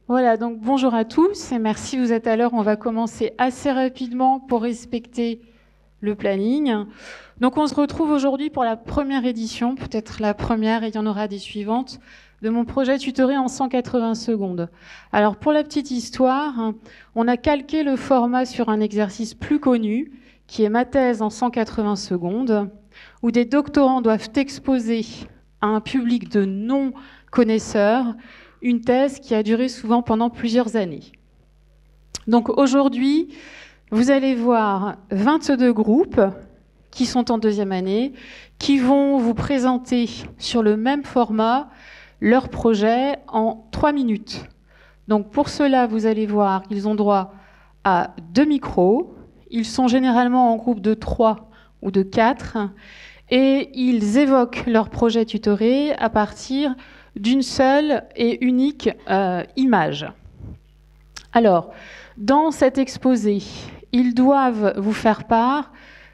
Voilà, donc bonjour à tous et merci, vous êtes à l'heure. On va commencer assez rapidement pour respecter le planning. Donc on se retrouve aujourd'hui pour la première édition, peut-être la première et il y en aura des suivantes, de mon projet tutoré en 180 secondes. Alors pour la petite histoire, on a calqué le format sur un exercice plus connu, qui est ma thèse en 180 secondes, où des doctorants doivent exposer à un public de non-connaisseurs une thèse qui a duré souvent pendant plusieurs années. Donc aujourd'hui, vous allez voir 22 groupes qui sont en deuxième année, qui vont vous présenter sur le même format leur projet en 3 minutes. Donc pour cela, vous allez voir qu'ils ont droit à 2 micros, ils sont généralement en groupe de 3 ou de 4, et ils évoquent leur projet tutoré à partir d'une seule et unique image. Alors, dans cet exposé, ils doivent vous faire part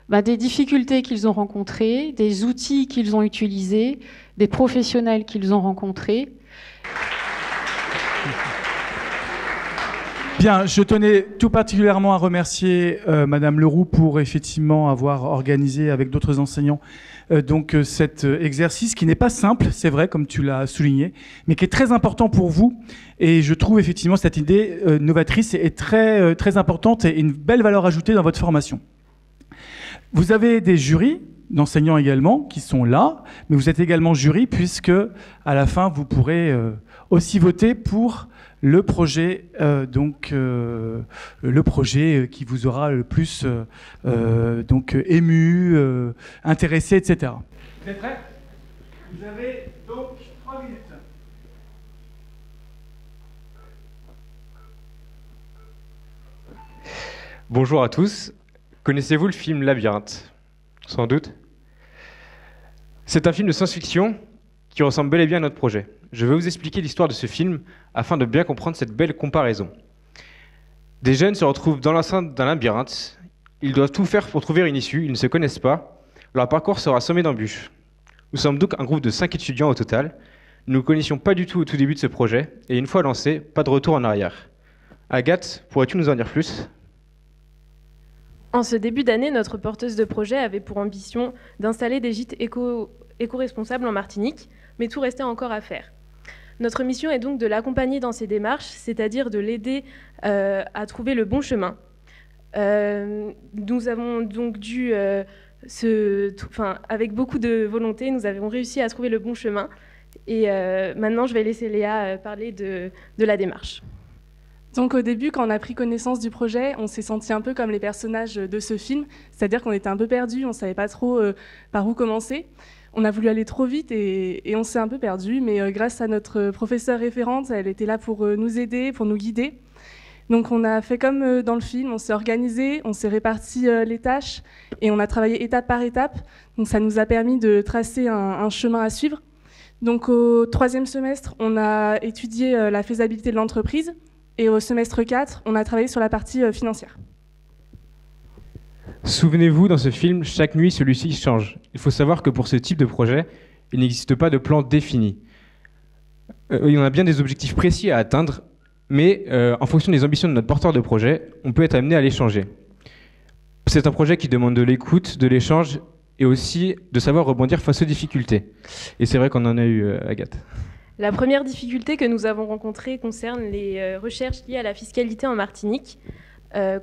des difficultés qu'ils ont rencontrées, des outils qu'ils ont utilisés, des professionnels qu'ils ont rencontrés. Bien, je tenais tout particulièrement à remercier Madame Leroux pour effectivement avoir organisé avec d'autres enseignants cet exercice qui n'est pas simple, c'est vrai, comme tu l'as souligné, mais qui est très important pour vous. Et je trouve effectivement cette idée novatrice est très, très importante et une belle valeur ajoutée dans votre formation. Vous avez des jurys d'enseignants également qui sont là, mais vous êtes également jury puisque à la fin vous pourrez aussi voter pour le projet le projet qui vous aura le plus ému, intéressé, etc. Vous êtes prêts? Vous avez donc 3 minutes. Bonjour à tous. Connaissez-vous le film Labyrinthe? Sans doute. C'est un film de science-fiction qui ressemble bel et bien à notre projet. Je vais vous expliquer l'histoire de ce film afin de bien comprendre cette belle comparaison. Des jeunes se retrouvent dans l'enceinte d'un labyrinthe. Ils doivent tout faire pour trouver une issue. Ils ne se connaissent pas. Leur parcours sera semé d'embûches. Nous sommes donc un groupe de 5 étudiants au total. Nous ne nous connaissions pas du tout au tout début de ce projet. Et une fois lancé, pas de retour en arrière. Agathe, pourrais-tu nous en dire plus ? En ce début d'année, notre porteuse de projet avait pour ambition d'installer des gîtes éco-responsables en Martinique, mais tout restait encore à faire. Notre mission est donc de l'accompagner dans ses démarches, c'est-à-dire de l'aider à trouver le bon chemin. Nous avons donc dû, avec beaucoup de volonté, nous avons réussi à trouver le bon chemin. Et maintenant, je vais laisser Léa parler de la démarche. Donc au début, quand on a pris connaissance du projet, on s'est senti un peu comme les personnages de ce film, c'est-à-dire qu'on était un peu perdus, on ne savait pas trop par où commencer. On a voulu aller trop vite et on s'est un peu perdu, mais grâce à notre professeure référente, elle était là pour nous aider, pour nous guider. Donc on a fait comme dans le film, on s'est organisé, on s'est réparti les tâches et on a travaillé étape par étape. Donc ça nous a permis de tracer un chemin à suivre. Donc au 3e semestre, on a étudié la faisabilité de l'entreprise. Et au semestre 4, on a travaillé sur la partie financière. Souvenez-vous, dans ce film, chaque nuit, celui-ci change. Il faut savoir que pour ce type de projet, il n'existe pas de plan défini. Il y en a bien des objectifs précis à atteindre, mais en fonction des ambitions de notre porteur de projet, on peut être amené à les changer. C'est un projet qui demande de l'écoute, de l'échange, et aussi de savoir rebondir face aux difficultés. Et c'est vrai qu'on en a eu, Agathe. La première difficulté que nous avons rencontrée concerne les recherches liées à la fiscalité en Martinique.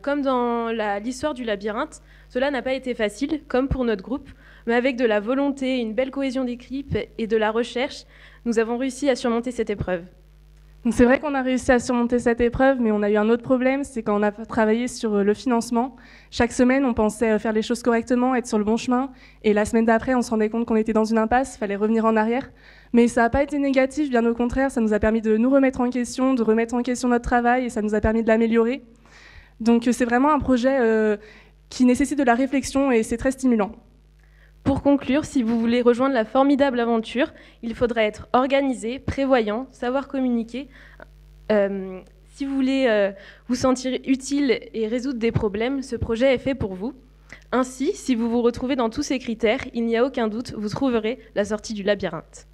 Comme dans l'histoire du labyrinthe, cela n'a pas été facile, comme pour notre groupe, mais avec de la volonté, une belle cohésion d'équipe et de la recherche, nous avons réussi à surmonter cette épreuve. C'est vrai qu'on a réussi à surmonter cette épreuve, mais on a eu un autre problème, c'est quand on a travaillé sur le financement. Chaque semaine, on pensait faire les choses correctement, être sur le bon chemin, et la semaine d'après, on se rendait compte qu'on était dans une impasse, il fallait revenir en arrière. Mais ça n'a pas été négatif, bien au contraire, ça nous a permis de nous remettre en question, de remettre en question notre travail, et ça nous a permis de l'améliorer. Donc c'est vraiment un projet qui nécessite de la réflexion, et c'est très stimulant. Pour conclure, si vous voulez rejoindre la formidable aventure, il faudra être organisé, prévoyant, savoir communiquer. Si vous voulez vous sentir utile et résoudre des problèmes, ce projet est fait pour vous. Ainsi, si vous vous retrouvez dans tous ces critères, il n'y a aucun doute, vous trouverez la sortie du labyrinthe.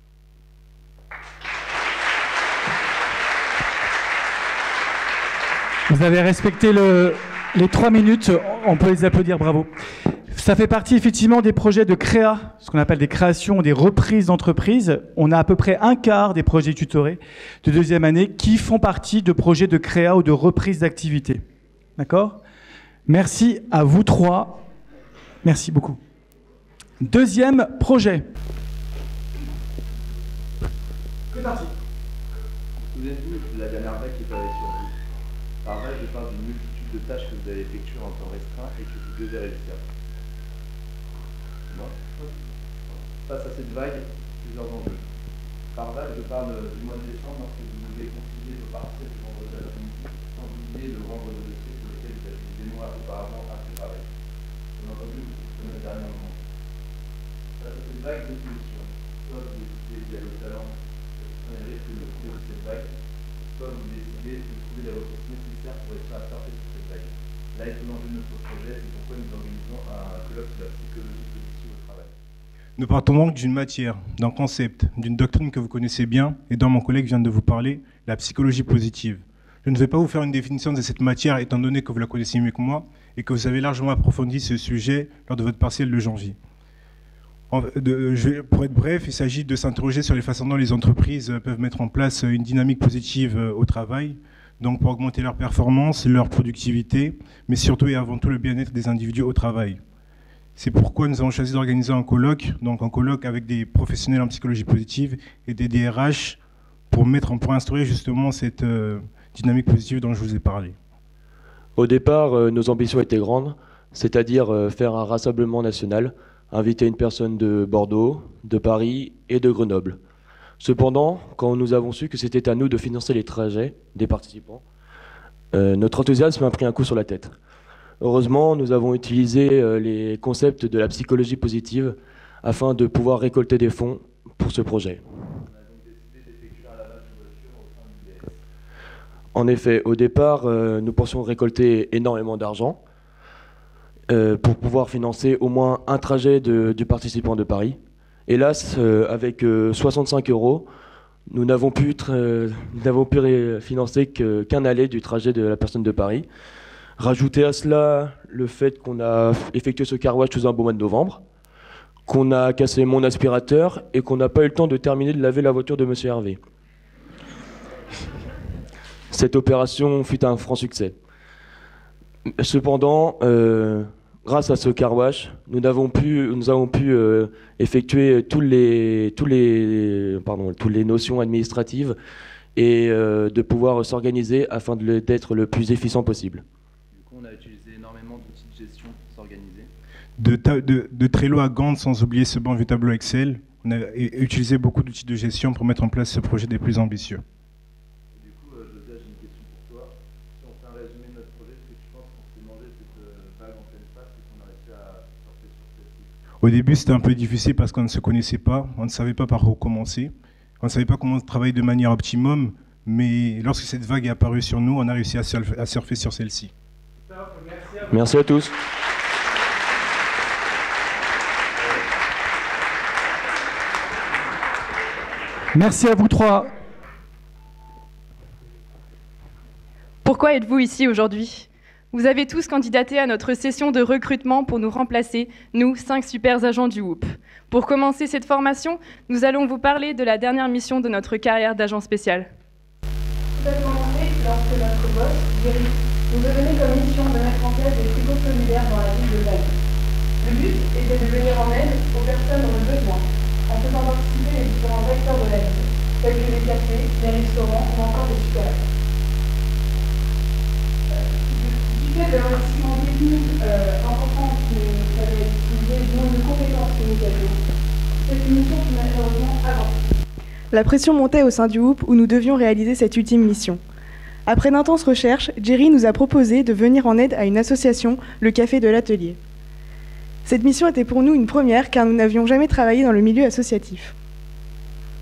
Vous avez respecté les 3 minutes, on peut les applaudir, bravo. Ça fait partie effectivement des projets de créa, ce qu'on appelle des créations, des reprises d'entreprises. On a à peu près un quart des projets tutorés de deuxième année qui font partie de projets de créa ou de reprise d'activité. D'accord ? Merci à vous 3. Merci beaucoup. Deuxième projet. C'est parti. Souvenez-vous de la dernière vague qui est arrivée sur vous. Par vague, je parle d'une multitude de tâches que vous avez effectuées en temps restreint et que vous devez réussir. Face à cette vague, plusieurs enjeux. Par vague, je parle du mois de décembre lorsque vous devez concilier vos partiels du vendredi à l'après-midi, sans oublier de rendre vos dossiers sur lesquels vous avez mis des mois auparavant à préparer. Bien entendu, vous connaissez le dernier moment. Face à cette vague, deux solutions. Soit vous décidez d'y aller au talent, et vous risque de courir cette vague, soit vous décidez de trouver les ressources nécessaires pour être prêt à surfer sur cette vague. Là est tout l'enjeu de notre projet, c'est pourquoi nous organisons un colloque sur la psychologie positive au travail. Nous partons donc d'une matière, d'un concept, d'une doctrine que vous connaissez bien et dont mon collègue vient de vous parler, la psychologie positive. Je ne vais pas vous faire une définition de cette matière étant donné que vous la connaissez mieux que moi et que vous avez largement approfondi ce sujet lors de votre partiel de janvier. Pour être bref, il s'agit de s'interroger sur les façons dont les entreprises peuvent mettre en place une dynamique positive au travail, donc pour augmenter leur performance, leur productivité, mais surtout et avant tout le bien-être des individus au travail. C'est pourquoi nous avons choisi d'organiser un colloque, donc un colloque avec des professionnels en psychologie positive et des DRH pour instaurer justement cette dynamique positive dont je vous ai parlé. Au départ, nos ambitions étaient grandes, c'est-à-dire faire un rassemblement national, inviter une personne de Bordeaux, de Paris et de Grenoble. Cependant, quand nous avons su que c'était à nous de financer les trajets des participants, notre enthousiasme a pris un coup sur la tête. Heureusement, nous avons utilisé les concepts de la psychologie positive afin de pouvoir récolter des fonds pour ce projet. En effet, au départ, nous pensions récolter énormément d'argent pour pouvoir financer au moins un trajet du participant de Paris. Hélas, avec 65 €, nous n'avons pu financer qu'un aller du trajet de la personne de Paris. Rajouter à cela le fait qu'on a effectué ce car wash sous un beau mois de novembre, qu'on a cassé mon aspirateur et qu'on n'a pas eu le temps de terminer de laver la voiture de Monsieur Hervé. Cette opération fut un franc succès. Cependant, grâce à ce car wash, nous avons pu effectuer toutes les notions administratives et de pouvoir s'organiser afin d'être le plus efficient possible. On a utilisé énormément d'outils de gestion pour s'organiser. De Trello à Gantt, sans oublier ce bon vieux tableau Excel, on a utilisé beaucoup d'outils de gestion pour mettre en place ce projet des plus ambitieux. Et du coup, Josiah, j'ai une question pour toi. Si on fait un résumé de notre projet, est-ce que tu penses qu'on s'est mangé cette vague en pleine face et qu'on a réussi à sortir sur celle-ci? Au début, c'était un peu difficile parce qu'on ne se connaissait pas, on ne savait pas par où commencer, on ne savait pas comment travailler de manière optimum, mais lorsque cette vague est apparue sur nous, on a réussi à surfer sur celle-ci. Merci à tous. Merci à vous 3. Pourquoi êtes-vous ici aujourd'hui ? Vous avez tous candidaté à notre session de recrutement pour nous remplacer, nous, 5 super agents du WHOOP. Pour commencer cette formation, nous allons vous parler de la dernière mission de notre carrière d'agent spécial. Tout a commencé lorsque notre boss, Jerry, nous a donné comme mission de mettre en place des frigos solidaires dans la ville de Vannes. Le but était de venir en aide aux personnes dans le besoin, en faisant participer les différents acteurs de la ville, tels que les cafés, les restaurants ou encore les supérettes. Du fait de l'investissement technique important qu'il fallait utiliser, dont une compétence que nous avions, cette mission fut malheureusement avancée. La pression montait au sein du WHOOP où nous devions réaliser cette ultime mission. Après d'intenses recherches, Jerry nous a proposé de venir en aide à une association, le Café de l'Atelier. Cette mission était pour nous une première car nous n'avions jamais travaillé dans le milieu associatif.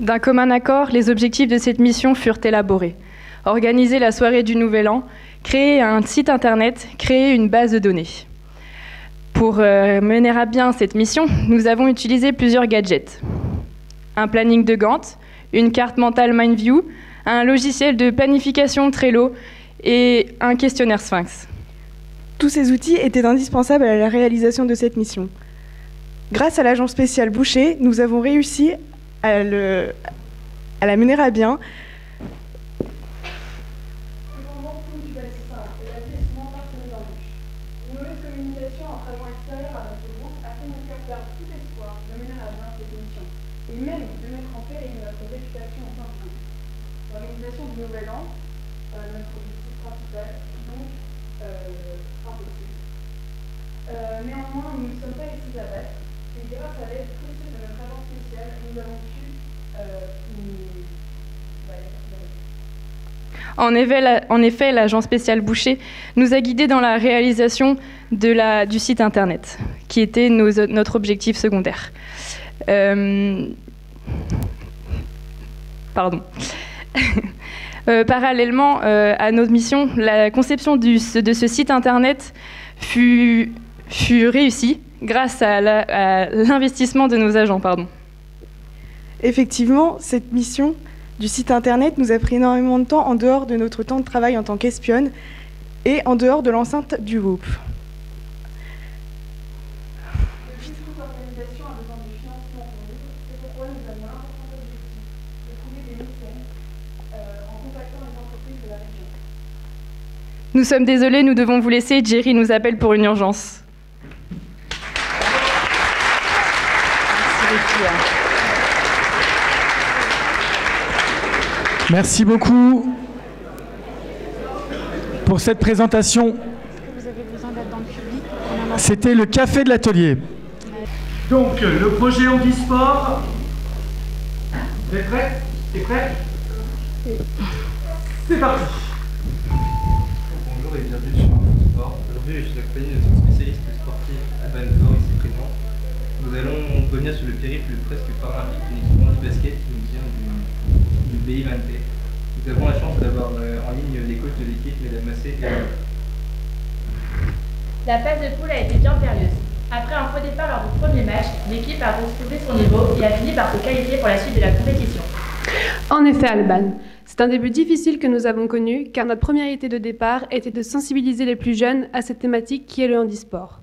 D'un commun accord, les objectifs de cette mission furent élaborés. Organiser la soirée du Nouvel An, créer un site internet, créer une base de données. Pour mener à bien cette mission, nous avons utilisé plusieurs gadgets. Un planning de Gantt, une carte mentale Mindview, un logiciel de planification Trello et un questionnaire Sphinx. Tous ces outils étaient indispensables à la réalisation de cette mission. Grâce à l'agent spécial Boucher, nous avons réussi à la mener à bien. Néanmoins, nous ne sommes pas laissés abattre, et grâce à l'aide précieuse de notre agent spécial, nous avons pu En effet, l'agent spécial Boucher nous a guidés dans la réalisation du site internet, qui était notre objectif secondaire. Pardon. Parallèlement à notre mission, la conception de ce site internet fut réussie grâce à l'investissement de nos agents. Effectivement, cette mission du site internet nous a pris énormément de temps en dehors de notre temps de travail en tant qu'espionne et en dehors de l'enceinte du groupe. Nous sommes désolés, nous devons vous laisser. Jerry nous appelle pour une urgence. Merci beaucoup pour cette présentation. C'était le café de l'atelier. Donc, le projet Handisport. Vous êtes prêts? T'es prêt? C'est parti. Bonjour et bienvenue sur Handisport. Aujourd'hui, je suis accompagné de notre spécialiste sportif Alban Zor, ici présent. Nous allons revenir sur le périple presque paralympique d'une équipe handi-basket qui nous vient du pays Vanté. Nous avons la chance d'avoir en ligne les coachs de l'équipe, Mesdames Massé et Alain. La phase de poule a été bien périlleuse. Après un faux départ lors du premier match, l'équipe a retrouvé son niveau et a fini par se qualifier pour la suite de la compétition. En effet, Alban, c'est un début difficile que nous avons connu, car notre première idée de départ était de sensibiliser les plus jeunes à cette thématique qui est le handisport.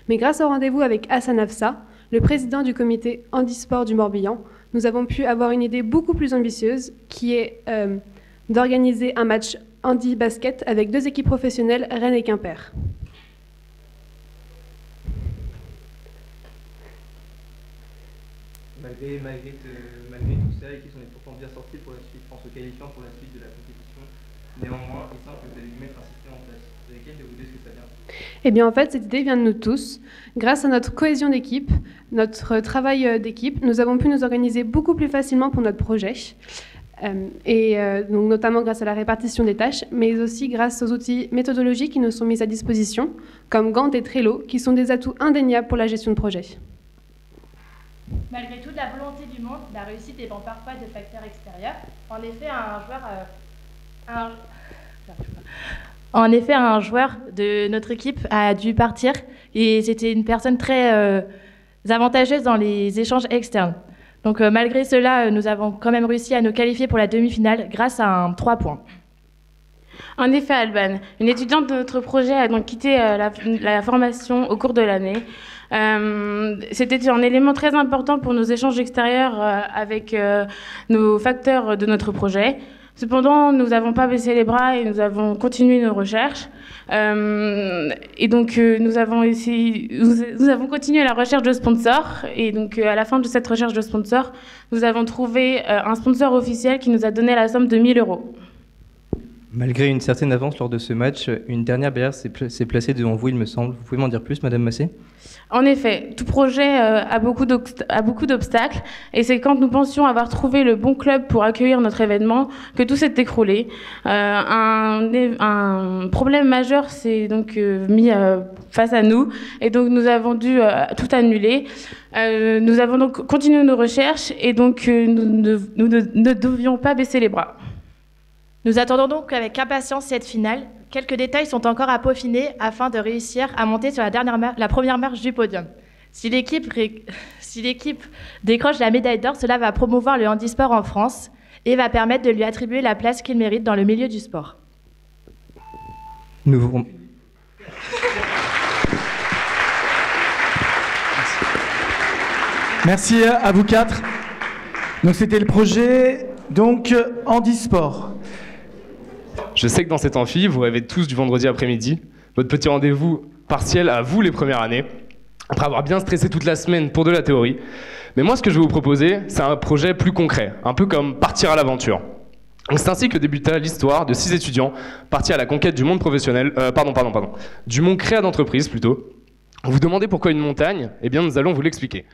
Mais grâce au rendez-vous avec Hassan Afsa, le président du comité handisport du Morbihan, nous avons pu avoir une idée beaucoup plus ambitieuse, qui est d'organiser un match handi-basket avec 2 équipes professionnelles, Rennes et Quimper. Malgré tout ça, l'équipe s'en est pourtant bien sortie pour la suite, en se qualifiant pour la suite de la compétition. Néanmoins, il semble que vous allez lui mettre un système en place. Vous avez lequel de vous deux, est-ce que ça vient? Eh bien, en fait, cette idée vient de nous tous. Grâce à notre cohésion d'équipe, notre travail d'équipe, nous avons pu nous organiser beaucoup plus facilement pour notre projet. Donc notamment grâce à la répartition des tâches, mais aussi grâce aux outils méthodologiques qui nous sont mis à disposition, comme Gantt et Trello, qui sont des atouts indéniables pour la gestion de projet. Malgré toute la volonté du monde, la réussite dépend parfois de facteurs extérieurs. Un joueur de notre équipe a dû partir et c'était une personne très avantageuse dans les échanges externes. Donc malgré cela, nous avons quand même réussi à nous qualifier pour la demi-finale grâce à un 3 points. En effet, Alban, une étudiante de notre projet a donc quitté la formation au cours de l'année. C'était un élément très important pour nos échanges extérieurs avec nos facteurs de notre projet. Cependant, nous n'avons pas baissé les bras et nous avons continué nos recherches. Et donc, nous avons continué la recherche de sponsors. Et donc, à la fin de cette recherche de sponsors, nous avons trouvé un sponsor officiel qui nous a donné la somme de 1 000 €. Malgré une certaine avance lors de ce match, une dernière barrière s'est placée devant vous, il me semble. Vous pouvez m'en dire plus, Madame Massé? En effet, tout projet a beaucoup d'obstacles et c'est quand nous pensions avoir trouvé le bon club pour accueillir notre événement que tout s'est écroulé. Un problème majeur s'est donc mis face à nous et donc nous avons dû tout annuler. Nous avons donc continué nos recherches et donc nous ne devions pas baisser les bras. Nous attendons donc avec impatience cette finale. Quelques détails sont encore à peaufiner afin de réussir à monter sur la première marche du podium. Si l'équipe décroche la médaille d'or, cela va promouvoir le handisport en France et va permettre de lui attribuer la place qu'il mérite dans le milieu du sport. Nous vous... Merci à vous quatre. Donc c'était le projet handisport. Je sais que dans cet amphi, vous rêvez tous du vendredi après-midi, votre petit rendez-vous partiel à vous les premières années, après avoir bien stressé toute la semaine pour de la théorie. Mais moi, ce que je vais vous proposer, c'est un projet plus concret, un peu comme partir à l'aventure. C'est ainsi que débuta l'histoire de 6 étudiants partis à la conquête du monde professionnel, du monde créa d'entreprise plutôt. Vous vous demandez pourquoi une montagne? Eh bien, nous allons vous l'expliquer.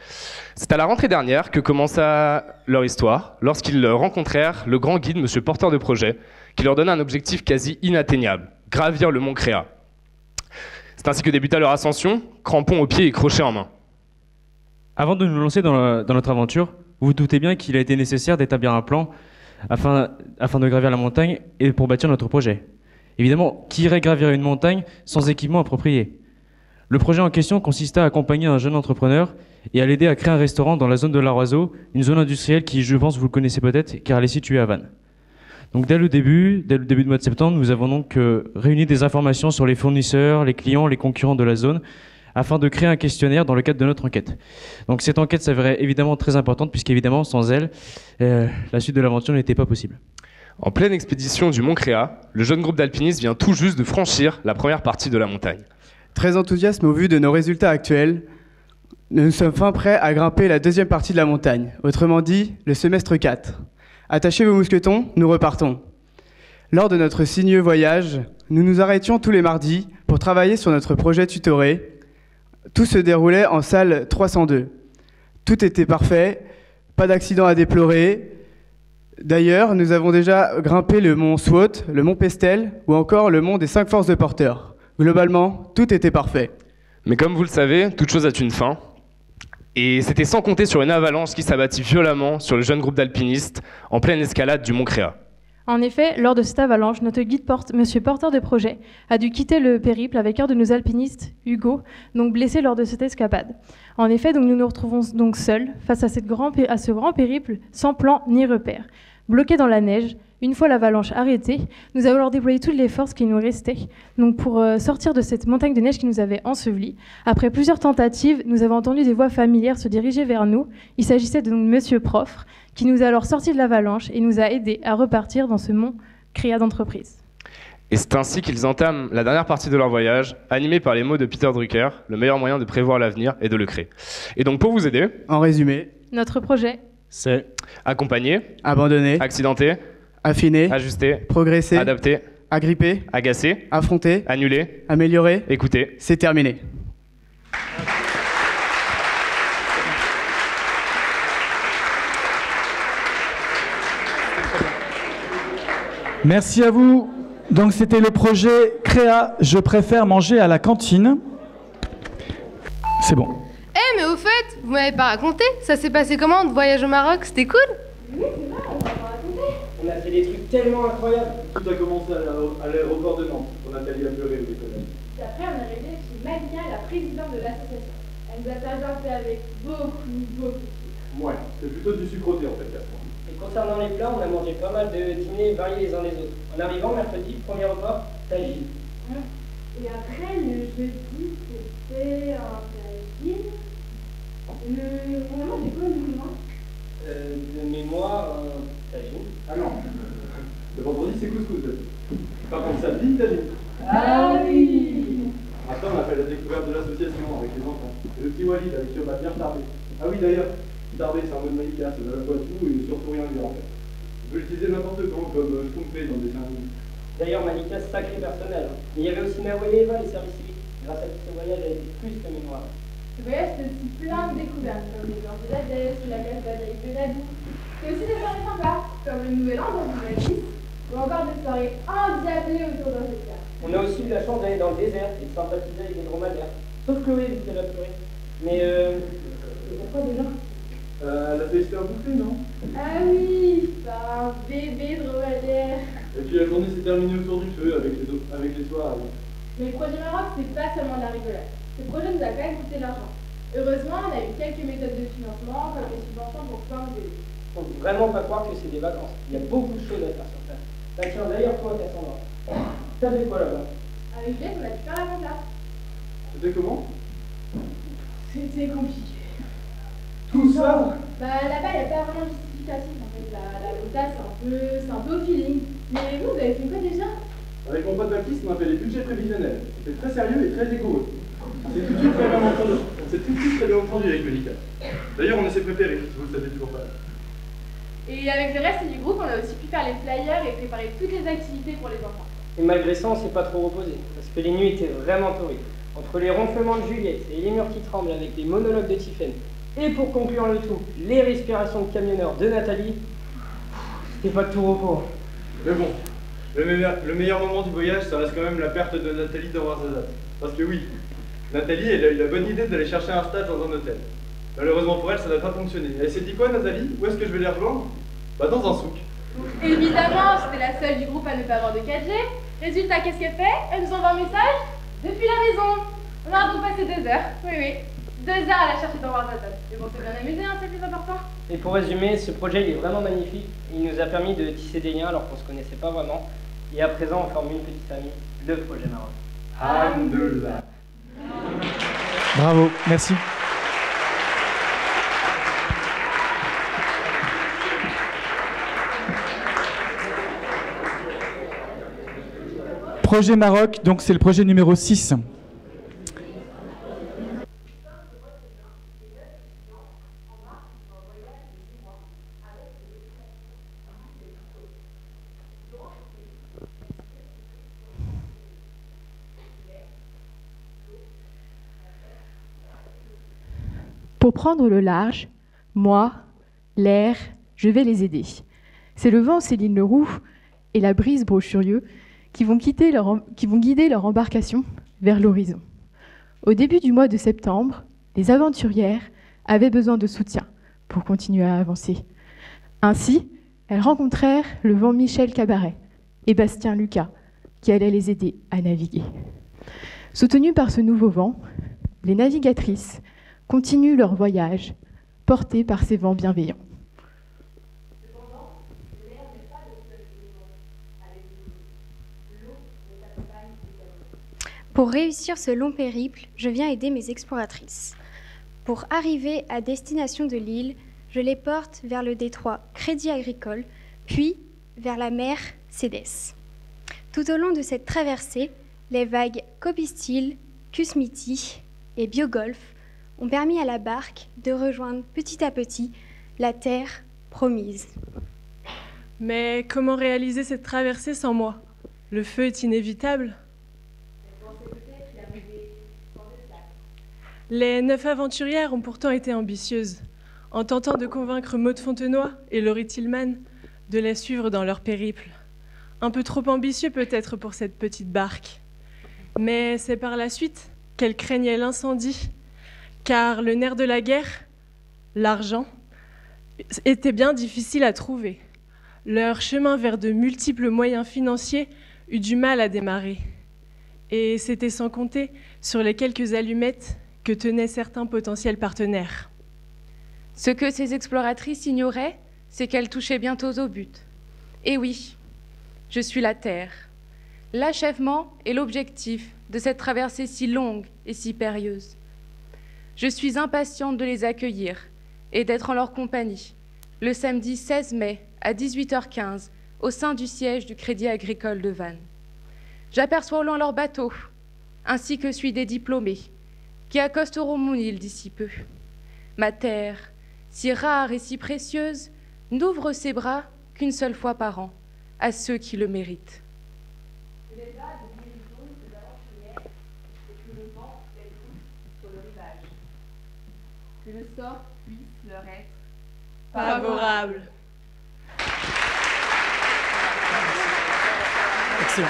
C'est à la rentrée dernière que commença leur histoire, lorsqu'ils rencontrèrent le grand guide, monsieur porteur de projet, qui leur donna un objectif quasi inatteignable, gravir le mont Créa. C'est ainsi que débuta leur ascension, crampons aux pieds et crochets en main. Avant de nous lancer dans notre aventure, vous vous doutez bien qu'il a été nécessaire d'établir un plan afin de gravir la montagne et pour bâtir notre projet. Évidemment, qui irait gravir une montagne sans équipement approprié? Le projet en question consista à accompagner un jeune entrepreneur et à l'aider à créer un restaurant dans la zone de l'Arroiseau, une zone industrielle qui, je pense, vous le connaissez peut-être, car elle est située à Vannes. Donc dès le début du mois de septembre, nous avons donc réuni des informations sur les fournisseurs, les clients, les concurrents de la zone, afin de créer un questionnaire dans le cadre de notre enquête. Donc cette enquête s'avérait évidemment très importante, puisqu'évidemment, sans elle, la suite de l'aventure n'était pas possible. En pleine expédition du Mont Créa, le jeune groupe d'alpinistes vient tout juste de franchir la première partie de la montagne. Très enthousiaste au vu de nos résultats actuels, nous sommes fin prêts à grimper la deuxième partie de la montagne, autrement dit, le semestre 4. Attachez vos mousquetons, nous repartons. Lors de notre sinueux voyage, nous nous arrêtions tous les mardis pour travailler sur notre projet tutoré. Tout se déroulait en salle 302. Tout était parfait, pas d'accident à déplorer. D'ailleurs, nous avons déjà grimpé le mont Swat, le mont Pestel ou encore le mont des 5 forces de porteurs. Globalement, tout était parfait. Mais comme vous le savez, toute chose a une fin. Et c'était sans compter sur une avalanche qui s'abattit violemment sur le jeune groupe d'alpinistes en pleine escalade du Mont Créa. En effet, lors de cette avalanche, notre guide, monsieur porteur de projet, a dû quitter le périple avec un de nos alpinistes, Hugo, donc blessé lors de cette escapade. En effet, donc, nous nous retrouvons donc seuls face à ce grand périple, sans plan ni repère. Bloqués dans la neige, une fois l'avalanche arrêtée, nous avons alors déployé toutes les forces qui nous restaient donc pour sortir de cette montagne de neige qui nous avait ensevelis. Après plusieurs tentatives, nous avons entendu des voix familières se diriger vers nous. Il s'agissait de monsieur Prof, qui nous a alors sortis de l'avalanche et nous a aidés à repartir dans ce mont Créa d'entreprise. Et c'est ainsi qu'ils entament la dernière partie de leur voyage, animés par les mots de Peter Drucker, le meilleur moyen de prévoir l'avenir est de le créer. Et donc pour vous aider, en résumé, notre projet, c'est accompagner, abandonner, accidenter, affiner, ajuster, progresser, adapter, agripper, agacer, affronter, annuler, améliorer, écouter. C'est terminé. Merci à vous. Donc c'était le projet Créa, je préfère manger à la cantine. C'est bon. Eh mais au fait, vous m'avez pas raconté, ça s'est passé comment de voyage au Maroc, c'était cool? Oui, c'est vrai, on m'a pas raconté. On a fait des trucs tellement incroyables. Tout a commencé à l'aéroport de Nantes, on a Nathalie a pleuré au décollage. Puis après, on est arrivé chez Malika, la présidente de l'association. Elle nous a servi avec beaucoup. Ouais, c'est plutôt du sucroté en fait, Gaston. Et concernant les plats, on a mangé pas mal de dîners variés les uns des autres. En arrivant mercredi, premier repas, tagine. Et après, le jeudi, c'était un tagine. On a mangé quoi le mémoire? De mémoire, tagine. Ah non, le vendredi c'est couscous. Par contre, samedi, tagine. Ah oui. Après, on a fait la découverte de l'association avec les enfants. Et le petit Walid avec qui on va bien tarder. Ah oui, d'ailleurs, tarder, c'est un mot de Malika, ça ne va pas tout et surtout rien dire en fait. On peut l'utiliser n'importe quand, comme ce qu'on fait dans des dessins animés. D'ailleurs, Malika, sacré personnel. Mais il y avait aussi Nawa et Eva, les services civiques. Grâce à tout ce voyage, elle a été plus que mémoire. Ce voyage, c'est aussi plein de découvertes, comme les gens de la Desse, la cascade avec de la boue. C'est aussi des soirées sympas, comme le Nouvel An dans une valise, ou encore des soirées endiablées autour d'un jeu de cartes. On a aussi eu la chance d'aller dans le désert et de sympathiser avec des dromadaires. Sauf Chloé, vu qu'elle a pleuré. Mais pourquoi déjà Elle a fait se faire bouffer, non? Ah oui, par un bébé dromadaire. Et puis la journée s'est terminée autour du feu avec les soirs. Mais le projet Maroc, c'est pas seulement de la rigolade. Ce projet nous a quand même coûté de l'argent. Heureusement, on a eu quelques méthodes de financement, comme les subventions pour plein de bébés. Faut vraiment pas croire que c'est des vacances. Il y a beaucoup de choses à faire sur Terre. Bah tiens, d'ailleurs, toi, Cassandra, t'as fait quoi là-bas? Avec Jeff, on a pu faire la compta. C'était comment? C'était compliqué. Tout ça? Bah là-bas, il n'y a pas vraiment de justificatif en fait. La compta, c'est un peu au feeling. Mais vous avez fait quoi déjà? Avec mon pote Baptiste, on a fait des budgets prévisionnels. C'était très sérieux et très rigoureux. On s'est tout de suite très bien entendu. Avec Monica. D'ailleurs, on s'est préparé, vous le savez toujours pas. Et avec le reste du groupe, on a aussi pu faire les flyers et préparer toutes les activités pour les enfants. Et malgré ça, on s'est pas trop reposé, parce que les nuits étaient vraiment torrides. Entre les ronflements de Juliette et les murs qui tremblent avec les monologues de Tiffen, et pour conclure le tout, les respirations de camionneurs de Nathalie, c'était pas de tout repos. Mais bon, le meilleur moment du voyage, ça reste quand même la perte de Nathalie dans Warzazat. Parce que oui, Nathalie, elle a eu la bonne idée d'aller chercher un stage dans un hôtel. Malheureusement pour elle, ça n'a pas fonctionné. Elle s'est dit quoi, Nathalie? Où est-ce que je vais les rejoindre? Bah dans un souk. Évidemment, j'étais la seule du groupe à ne pas avoir de 4G. Résultat, qu'est-ce qu'elle fait? Elle nous envoie un message depuis la maison. On a donc passé 2 heures. Oui. 2 heures à la chercher dans Warzazat. Mais bon, c'est bien amusé, hein, c'est le plus important. Et pour résumer, ce projet il est vraiment magnifique. Il nous a permis de tisser des liens alors qu'on se connaissait pas vraiment. Et à présent, on forme une petite famille, le projet Maroc. Alhamdoulilah. Bravo, merci. Projet Maroc, donc c'est le projet numéro 6. Pour prendre le large, moi, l'air, je vais les aider. C'est le vent Céline Leroux et la brise Brochurieux qui vont guider leur embarcation vers l'horizon. Au début du mois de septembre, les aventurières avaient besoin de soutien pour continuer à avancer. Ainsi, elles rencontrèrent le vent Michel Cabaret et Bastien Lucas, qui allaient les aider à naviguer. Soutenues par ce nouveau vent, les navigatrices continuent leur voyage, portées par ces vents bienveillants. Pour réussir ce long périple, je viens aider mes exploratrices. Pour arriver à destination de l'île, je les porte vers le détroit Crédit Agricole, puis vers la mer Cédès. Tout au long de cette traversée, les vagues Cobistil, Kusmiti et Biogolf ont permis à la barque de rejoindre petit à petit la terre promise. Mais comment réaliser cette traversée sans moi? Le feu est inévitable. Les 9 aventurières ont pourtant été ambitieuses, en tentant de convaincre Maud Fontenoy et Laurie Tillman de les suivre dans leur périple. Un peu trop ambitieux peut-être pour cette petite barque. Mais c'est par la suite qu'elles craignaient l'incendie, car le nerf de la guerre, l'argent, était bien difficile à trouver. Leur chemin vers de multiples moyens financiers eut du mal à démarrer. Et c'était sans compter sur les quelques allumettes que tenaient certains potentiels partenaires. Ce que ces exploratrices ignoraient, c'est qu'elles touchaient bientôt au but. Et oui, je suis la Terre, l'achèvement et l'objectif de cette traversée si longue et si périlleuse. Je suis impatiente de les accueillir et d'être en leur compagnie, le samedi 16 mai à 18h15, au sein du siège du Crédit Agricole de Vannes. J'aperçois au loin leur bateau, ainsi que celui des diplômés, qui accosteront mon île d'ici peu. Ma terre, si rare et si précieuse, n'ouvre ses bras qu'une seule fois par an, à ceux qui le méritent. Que le sort puisse leur être favorable. Excellent.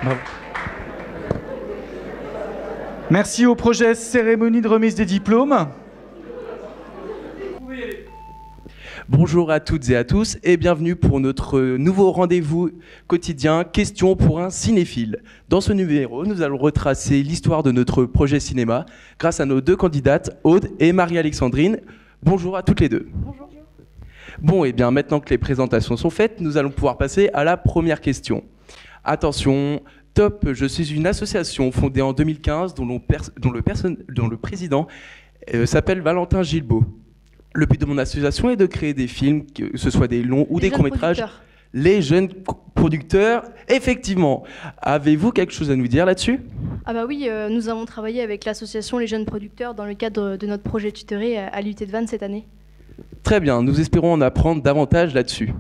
Bravo. Merci au projet Cérémonie de remise des diplômes. Bonjour à toutes et à tous et bienvenue pour notre nouveau rendez-vous quotidien Questions pour un cinéphile. Dans ce numéro, nous allons retracer l'histoire de notre projet cinéma grâce à nos deux candidates, Aude et Marie-Alexandrine. Bonjour à toutes les deux. Bonjour. Bon, et bien maintenant que les présentations sont faites, nous allons pouvoir passer à la première question. Attention, Top, je suis une association fondée en 2015 dont le président s'appelle Valentin Gilbeau. Le but de mon association est de créer des films, que ce soit des longs ou des courts-métrages. Les jeunes producteurs, effectivement. Avez-vous quelque chose à nous dire là-dessus ? Ah bah oui, nous avons travaillé avec l'association Les Jeunes Producteurs dans le cadre de notre projet tutoré à l'UT de Vannes cette année. Très bien, nous espérons en apprendre davantage là-dessus.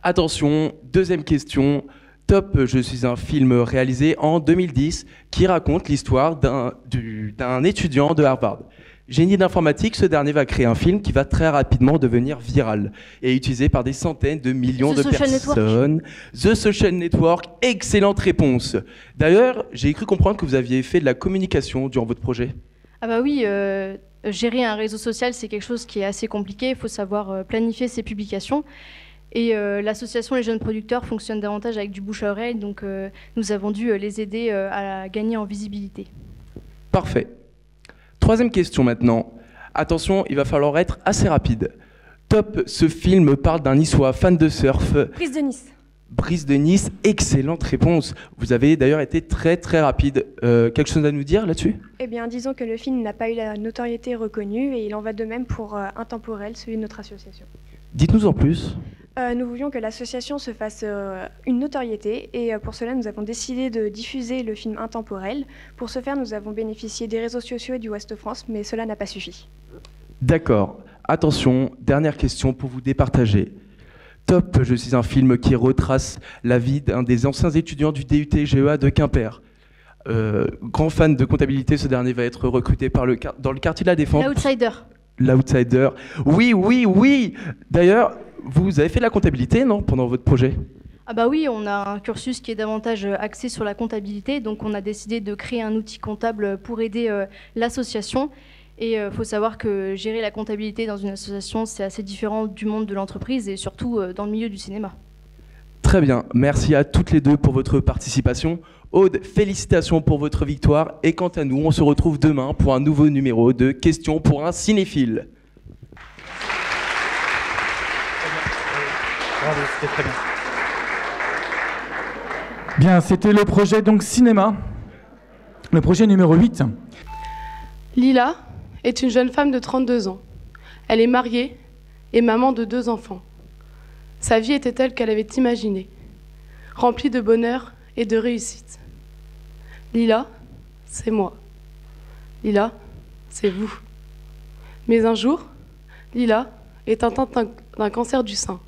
Attention, deuxième question. Top, je suis un film réalisé en 2010 qui raconte l'histoire d'un étudiant de Harvard. Génie d'informatique, ce dernier va créer un film qui va très rapidement devenir viral et utilisé par des centaines de millions de personnes. The Social Network, excellente réponse. D'ailleurs, j'ai cru comprendre que vous aviez fait de la communication durant votre projet. Ah bah oui, gérer un réseau social, c'est quelque chose qui est assez compliqué. Il faut savoir planifier ses publications. Et l'association Les Jeunes Producteurs fonctionne davantage avec du bouche à oreille, donc nous avons dû les aider à gagner en visibilité. Parfait. Troisième question maintenant. Attention, il va falloir être assez rapide. Top, ce film parle d'un Niçois fan de surf. Brise de Nice. Brise de Nice, excellente réponse. Vous avez d'ailleurs été très très rapide. Quelque chose à nous dire là-dessus ? Eh bien, disons que le film n'a pas eu la notoriété reconnue et il en va de même pour Intemporel, celui de notre association. Dites-nous en plus. Nous voulions que l'association se fasse une notoriété et pour cela nous avons décidé de diffuser le film Intemporel. Pour ce faire, nous avons bénéficié des réseaux sociaux et du Ouest France, mais cela n'a pas suffi. D'accord. Attention, dernière question pour vous départager. Top, je suis un film qui retrace la vie d'un des anciens étudiants du DUT GEA de Quimper. Grand fan de comptabilité, ce dernier va être recruté dans le quartier de la Défense. L'outsider. L'outsider. Oui. D'ailleurs, vous avez fait de la comptabilité, non, pendant votre projet ? Ah bah oui, on a un cursus qui est davantage axé sur la comptabilité, donc on a décidé de créer un outil comptable pour aider l'association. Et il faut savoir que gérer la comptabilité dans une association, c'est assez différent du monde de l'entreprise et surtout dans le milieu du cinéma. Très bien, merci à toutes les deux pour votre participation. Aude, félicitations pour votre victoire. Et quant à nous, on se retrouve demain pour un nouveau numéro de Questions pour un cinéphile. Bravo, c'était très bien. Bien, c'était le projet donc cinéma, le projet numéro 8. Lila est une jeune femme de 32 ans. Elle est mariée et maman de 2 enfants. Sa vie était telle qu'elle avait imaginé, remplie de bonheur et de réussite. Lila, c'est moi. Lila, c'est vous. Mais un jour, Lila est atteinte d'un cancer du sein.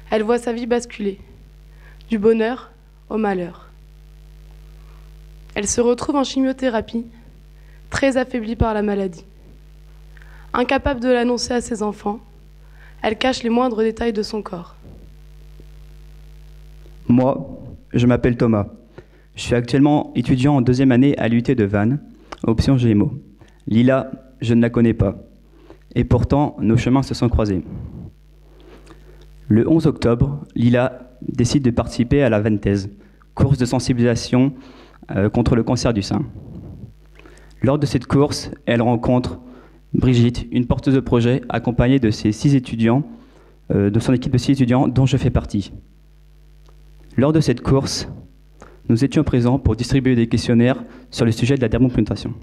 Elle voit sa vie basculer, du bonheur au malheur. Elle se retrouve en chimiothérapie, très affaiblie par la maladie. Incapable de l'annoncer à ses enfants, elle cache les moindres détails de son corps. Moi, je m'appelle Thomas. Je suis actuellement étudiant en 2e année à l'UT de Vannes, option Gémeaux. Lila, je ne la connais pas. Et pourtant, nos chemins se sont croisés. Le 11 octobre, Lila décide de participer à la Vanthèse, course de sensibilisation contre le cancer du sein. Lors de cette course, elle rencontre Brigitte, une porteuse de projet, accompagnée de ses 6 étudiants, de son équipe de 6 étudiants, dont je fais partie. Lors de cette course, nous étions présents pour distribuer des questionnaires sur le sujet de la dermopigmentation.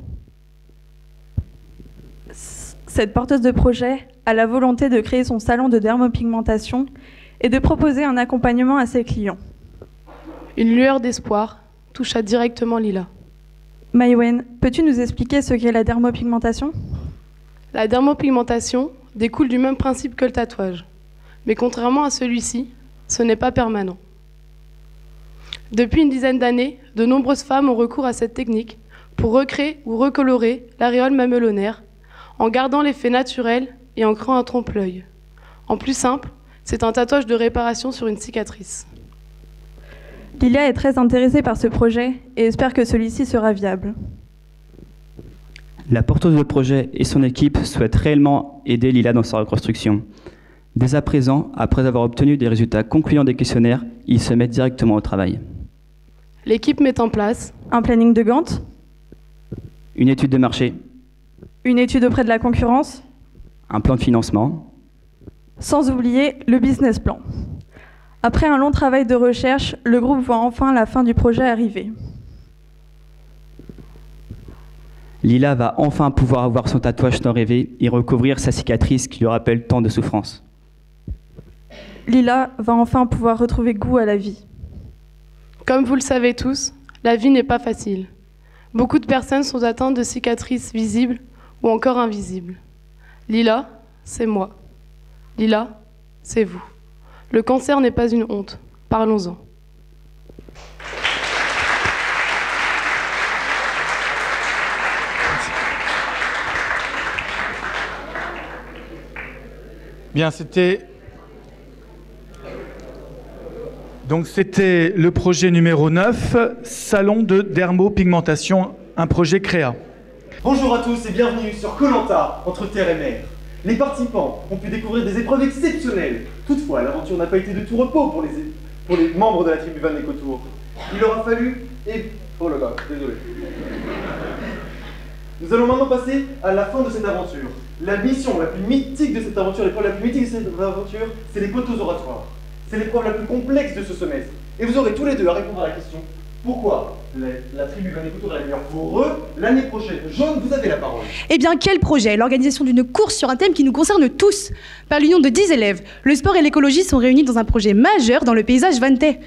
Cette porteuse de projet a la volonté de créer son salon de dermopigmentation et de proposer un accompagnement à ses clients. Une lueur d'espoir toucha directement Lila. Maïwen, peux-tu nous expliquer ce qu'est la dermopigmentation ? La dermopigmentation découle du même principe que le tatouage. Mais contrairement à celui-ci, ce n'est pas permanent. Depuis une dizaine d'années, de nombreuses femmes ont recours à cette technique pour recréer ou recolorer l'aréole mamelonnaire en gardant l'effet naturel et en créant un trompe-l'œil. En plus simple, c'est un tatouage de réparation sur une cicatrice. Lila est très intéressée par ce projet et espère que celui-ci sera viable. La porteuse de projet et son équipe souhaitent réellement aider Lila dans sa reconstruction. Dès à présent, après avoir obtenu des résultats concluants des questionnaires, ils se mettent directement au travail. L'équipe met en place un planning de Gantt, une étude de marché, une étude auprès de la concurrence, un plan de financement, Sans oublier le business plan. Après un long travail de recherche, le groupe voit enfin la fin du projet arriver. Lila va enfin pouvoir avoir son tatouage tant rêvé et recouvrir sa cicatrice qui lui rappelle tant de souffrances. Lila va enfin pouvoir retrouver goût à la vie. Comme vous le savez tous, la vie n'est pas facile. Beaucoup de personnes sont atteintes de cicatrices visibles ou encore invisibles. Lila, c'est moi. Lila, c'est vous. Le cancer n'est pas une honte. Parlons-en. Bien, c'était le projet numéro 9, Salon de dermopigmentation, un projet créa. Bonjour à tous et bienvenue sur Koh-Lanta, entre terre et mer. Les participants ont pu découvrir des épreuves exceptionnelles. Toutefois, l'aventure n'a pas été de tout repos pour les membres de la tribu Van Écotour. Il aura fallu... Oh là là, désolé. Nous allons maintenant passer à la fin de cette aventure. La mission la plus mythique de cette aventure, l'épreuve la plus mythique de cette aventure, c'est les poteaux oratoires. C'est l'épreuve la plus complexe de ce semestre. Et vous aurez tous les deux à répondre à la question pourquoi la tribu Van Écotour est la meilleure pour eux l'année prochaine. Jaune, vous avez la parole. Eh bien, quel projet? L'organisation d'une course sur un thème qui nous concerne tous. Par l'union de 10 élèves, le sport et l'écologie sont réunis dans un projet majeur dans le paysage vantais.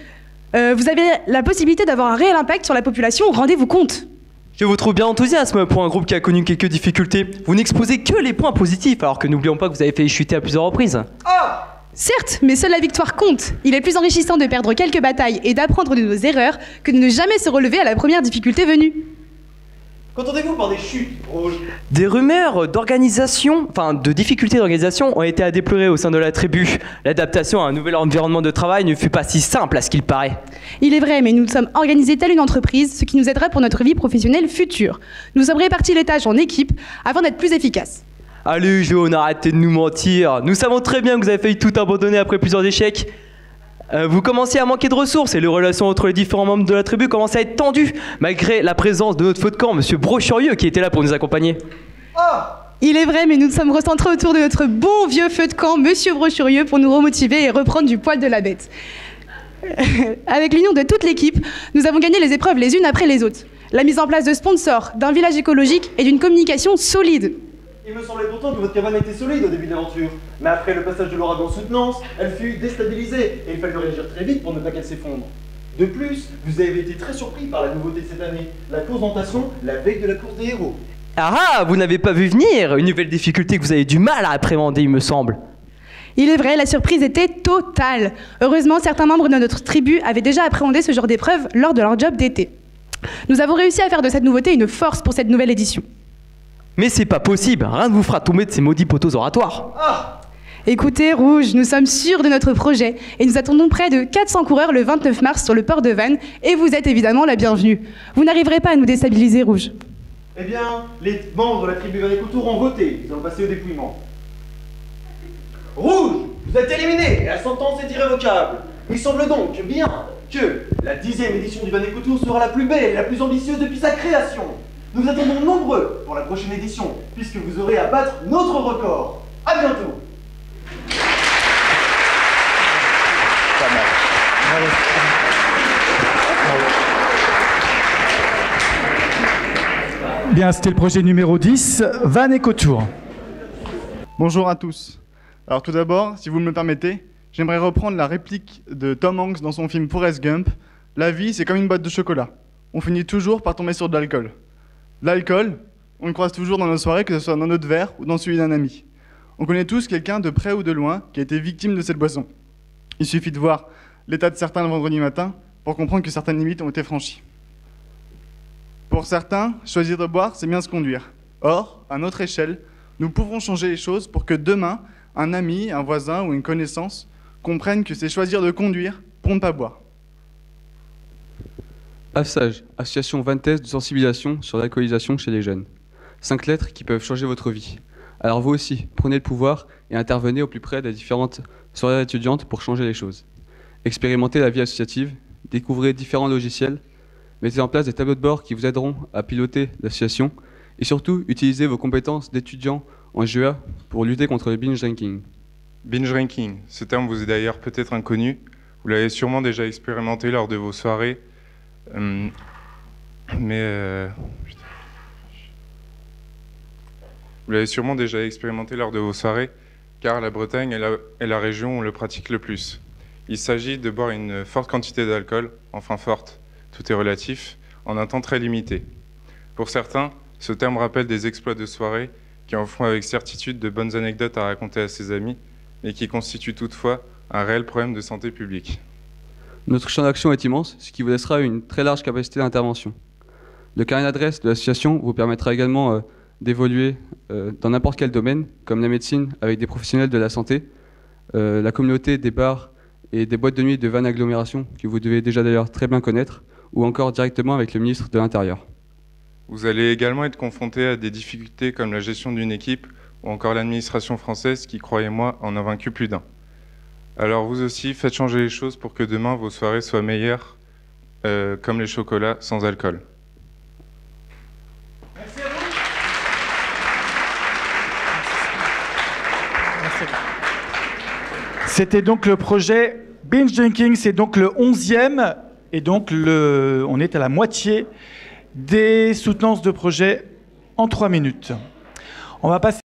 Vous avez la possibilité d'avoir un réel impact sur la population, rendez-vous compte. Je vous trouve bien enthousiaste pour un groupe qui a connu quelques difficultés. Vous n'exposez que les points positifs, alors que n'oublions pas que vous avez fait chuter à plusieurs reprises. Ah! Certes, mais seule la victoire compte. Il est plus enrichissant de perdre quelques batailles et d'apprendre de nos erreurs que de ne jamais se relever à la première difficulté venue. Qu'entendez-vous par des chutes, Rouge? Des rumeurs de difficultés d'organisation ont été à déplorer au sein de la tribu. L'adaptation à un nouvel environnement de travail ne fut pas si simple à ce qu'il paraît. Il est vrai, mais nous sommes organisés telle une entreprise, ce qui nous aidera pour notre vie professionnelle future. Nous sommes répartis les tâches en équipe afin d'être plus efficaces. Allez, Jaune, arrêtez de nous mentir. Nous savons très bien que vous avez failli tout abandonner après plusieurs échecs. Vous commencez à manquer de ressources et les relations entre les différents membres de la tribu commencent à être tendues, malgré la présence de notre feu de camp, Monsieur Brochurieux, qui était là pour nous accompagner. Il est vrai, mais nous nous sommes recentrés autour de notre bon vieux feu de camp, Monsieur Brochurieux, pour nous remotiver et reprendre du poil de la bête. Avec l'union de toute l'équipe, nous avons gagné les épreuves les unes après les autres. La mise en place de sponsors, d'un village écologique et d'une communication solide. Il me semblait pourtant que votre cabane était solide au début de l'aventure. Mais après le passage de l'ouragan Soutenance, elle fut déstabilisée et il fallut réagir très vite pour ne pas qu'elle s'effondre. De plus, vous avez été très surpris par la nouveauté de cette année, la course en natation, la veille de la course des héros. Ah, vous n'avez pas vu venir une nouvelle difficulté que vous avez du mal à appréhender, il me semble. Il est vrai, la surprise était totale. Heureusement, certains membres de notre tribu avaient déjà appréhendé ce genre d'épreuve lors de leur job d'été. Nous avons réussi à faire de cette nouveauté une force pour cette nouvelle édition. Mais c'est pas possible, rien ne vous fera tomber de ces maudits poteaux oratoires. Écoutez, Rouge, nous sommes sûrs de notre projet et nous attendons près de 400 coureurs le 29 mars sur le port de Vannes et vous êtes évidemment la bienvenue. Vous n'arriverez pas à nous déstabiliser, Rouge. Eh bien, les membres de la tribu Van Écotour ont voté. Nous allons passer au dépouillement. Rouge, vous êtes éliminé et la sentence est irrévocable. Il semble donc bien que la 10e édition du Van Écotour sera la plus belle et la plus ambitieuse depuis sa création. Nous vous attendons nombreux pour la prochaine édition, puisque vous aurez à battre notre record. À bientôt. Bien, c'était le projet numéro 10, Van Écotour. Bonjour à tous. Alors tout d'abord, si vous me le permettez, j'aimerais reprendre la réplique de Tom Hanks dans son film Forrest Gump. La vie, c'est comme une boîte de chocolat. On finit toujours par tomber sur de l'alcool. L'alcool, on le croise toujours dans nos soirées, que ce soit dans notre verre ou dans celui d'un ami. On connaît tous quelqu'un de près ou de loin qui a été victime de cette boisson. Il suffit de voir l'état de certains le vendredi matin pour comprendre que certaines limites ont été franchies. Pour certains, choisir de boire, c'est bien se conduire. Or, à notre échelle, nous pouvons changer les choses pour que demain, un ami, un voisin ou une connaissance comprenne que c'est choisir de conduire pour ne pas boire. ASSAGE, Association vantaise de sensibilisation sur l'alcoolisation chez les jeunes. 5 lettres qui peuvent changer votre vie. Alors vous aussi, prenez le pouvoir et intervenez au plus près des différentes soirées étudiantes pour changer les choses. Expérimentez la vie associative, découvrez différents logiciels, mettez en place des tableaux de bord qui vous aideront à piloter l'association et surtout, utilisez vos compétences d'étudiant en GEA pour lutter contre le binge drinking. Binge drinking, ce terme vous est d'ailleurs peut-être inconnu. Vous l'avez sûrement déjà expérimenté lors de vos soirées. Vous l'avez sûrement déjà expérimenté lors de vos soirées, car la Bretagne est la région où on le pratique le plus. Il s'agit de boire une forte quantité d'alcool, enfin forte, tout est relatif, en un temps très limité. Pour certains, ce terme rappelle des exploits de soirée qui en font avec certitude de bonnes anecdotes à raconter à ses amis, mais qui constituent toutefois un réel problème de santé publique. Notre champ d'action est immense, ce qui vous laissera une très large capacité d'intervention. Le carnet d'adresse de l'association vous permettra également d'évoluer dans n'importe quel domaine, comme la médecine avec des professionnels de la santé, la communauté des bars et des boîtes de nuit de Vannes Agglomération, que vous devez déjà d'ailleurs très bien connaître, ou encore directement avec le ministre de l'Intérieur. Vous allez également être confronté à des difficultés comme la gestion d'une équipe ou encore l'administration française qui, croyez-moi, en a vaincu plus d'un. Alors vous aussi, faites changer les choses pour que demain vos soirées soient meilleures, comme les chocolats sans alcool. Merci à vous. C'était donc le projet Binge Drinking, c'est donc le 11e, et donc on est à la moitié des soutenances de projet en 3 minutes. On va passer.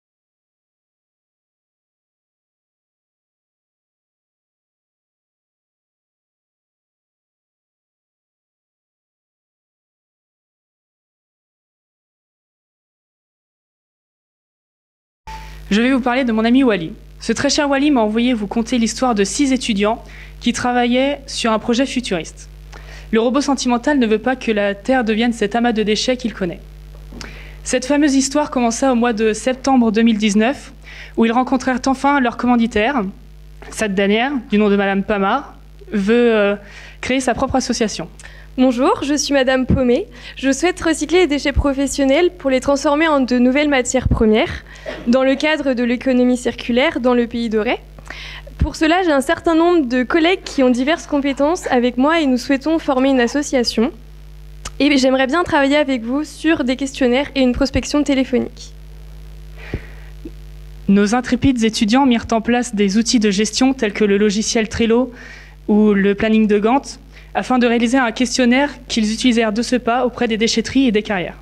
Je vais vous parler de mon ami Wally. Ce très cher Wally m'a envoyé vous conter l'histoire de 6 étudiants qui travaillaient sur un projet futuriste. Le robot sentimental ne veut pas que la Terre devienne cet amas de déchets qu'il connaît. Cette fameuse histoire commença au mois de septembre 2019, où ils rencontrèrent enfin leur commanditaire. Cette dernière, du nom de Madame Pamar, veut créer sa propre association. Bonjour, je suis Madame Paumé. Je souhaite recycler les déchets professionnels pour les transformer en de nouvelles matières premières, dans le cadre de l'économie circulaire dans le pays d'Auray. Pour cela, j'ai un certain nombre de collègues qui ont diverses compétences avec moi et nous souhaitons former une association. Et j'aimerais bien travailler avec vous sur des questionnaires et une prospection téléphonique. Nos intrépides étudiants mirent en place des outils de gestion tels que le logiciel Trello ou le planning de Gantt, afin de réaliser un questionnaire qu'ils utilisèrent de ce pas auprès des déchetteries et des carrières.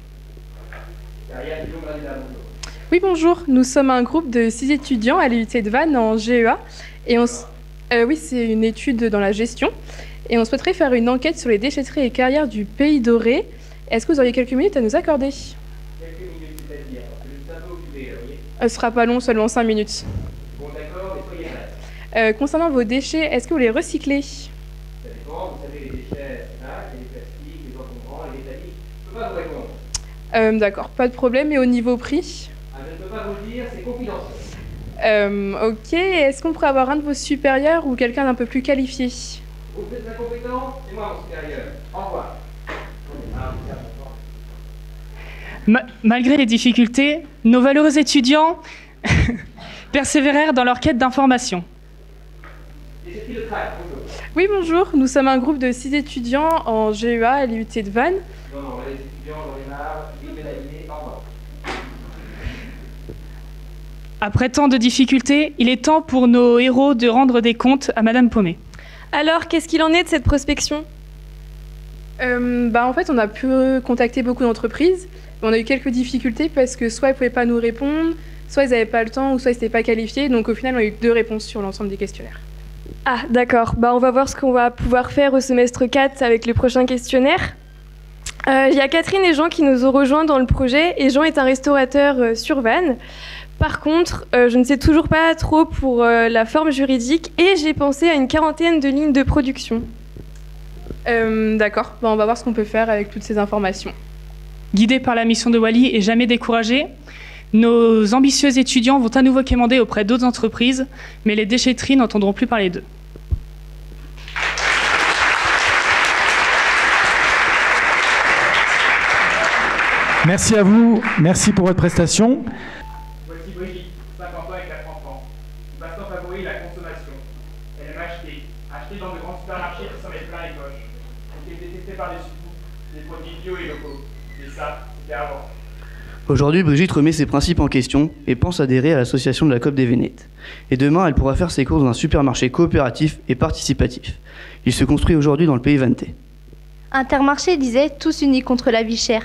Oui, bonjour. Nous sommes un groupe de 6 étudiants à l'UT de Vannes en GEA. Et oui, c'est une étude dans la gestion. Et on souhaiterait faire une enquête sur les déchetteries et carrières du pays d'Auray. Est-ce que vous auriez quelques minutes à nous accorder? Quelques minutes, c'est-à-dire, parce que je suis un peu occupé, vous voyez. Ce sera pas long, seulement 5 minutes. Bon, d'accord, mais soyez bref. Concernant vos déchets, est-ce que vous les recyclez? Ça dépend, vous savez, les déchets, c'est là, il y a les plastiques, les encombrants, les métalliques. Je ne peux pas vous répondre. D'accord, pas de problème. Et au niveau prix? Je ne peux pas vous le dire, c'est confidentiel. Ok, est-ce qu'on pourrait avoir un de vos supérieurs ou quelqu'un d'un peu plus qualifié? Vous êtes incompétent, c'est moi mon supérieur. Au revoir. Malgré les difficultés, nos valeureux étudiants persévérèrent dans leur quête d'information. Oui, bonjour. Nous sommes un groupe de 6 étudiants en GEA à l'UT de Vannes. Non, les étudiants, j'en ai marre, vite pénalisés, au revoir. Après tant de difficultés, il est temps pour nos héros de rendre des comptes à Madame Paumé. Alors, qu'est-ce qu'il en est de cette prospection? En fait, on a pu contacter beaucoup d'entreprises. On a eu quelques difficultés parce que soit ils ne pouvaient pas nous répondre, soit ils n'avaient pas le temps, ou soit ils n'étaient pas qualifiés. Donc au final, on a eu 2 réponses sur l'ensemble des questionnaires. Ah, d'accord. On va voir ce qu'on va pouvoir faire au semestre 4 avec le prochain questionnaire. Il y a Catherine et Jean qui nous ont rejoints dans le projet. Et Jean est un restaurateur sur Vannes. Par contre, je ne sais toujours pas trop pour la forme juridique et j'ai pensé à une 40aine de lignes de production. D'accord, on va voir ce qu'on peut faire avec toutes ces informations. Guidés par la mission de Wally et jamais découragés, nos ambitieux étudiants vont à nouveau quémander auprès d'autres entreprises, mais les déchetteries n'entendront plus parler d'eux. Merci à vous, merci pour votre prestation. Voici Brigitte, 50 ans et 4 enfants. Son passe-temps favori, la consommation. Elle aime acheter dans de grands supermarchés qui s'en mettent plein les poches. Donc elle est détestée par-dessus tout, des produits bio et locaux. Et ça, c'était avant. Aujourd'hui, Brigitte remet ses principes en question et pense adhérer à l'association de la COP des Vénètes. Et demain, elle pourra faire ses courses dans un supermarché coopératif et participatif. Il se construit aujourd'hui dans le pays vantais. Intermarché disait « tous unis contre la vie chère ».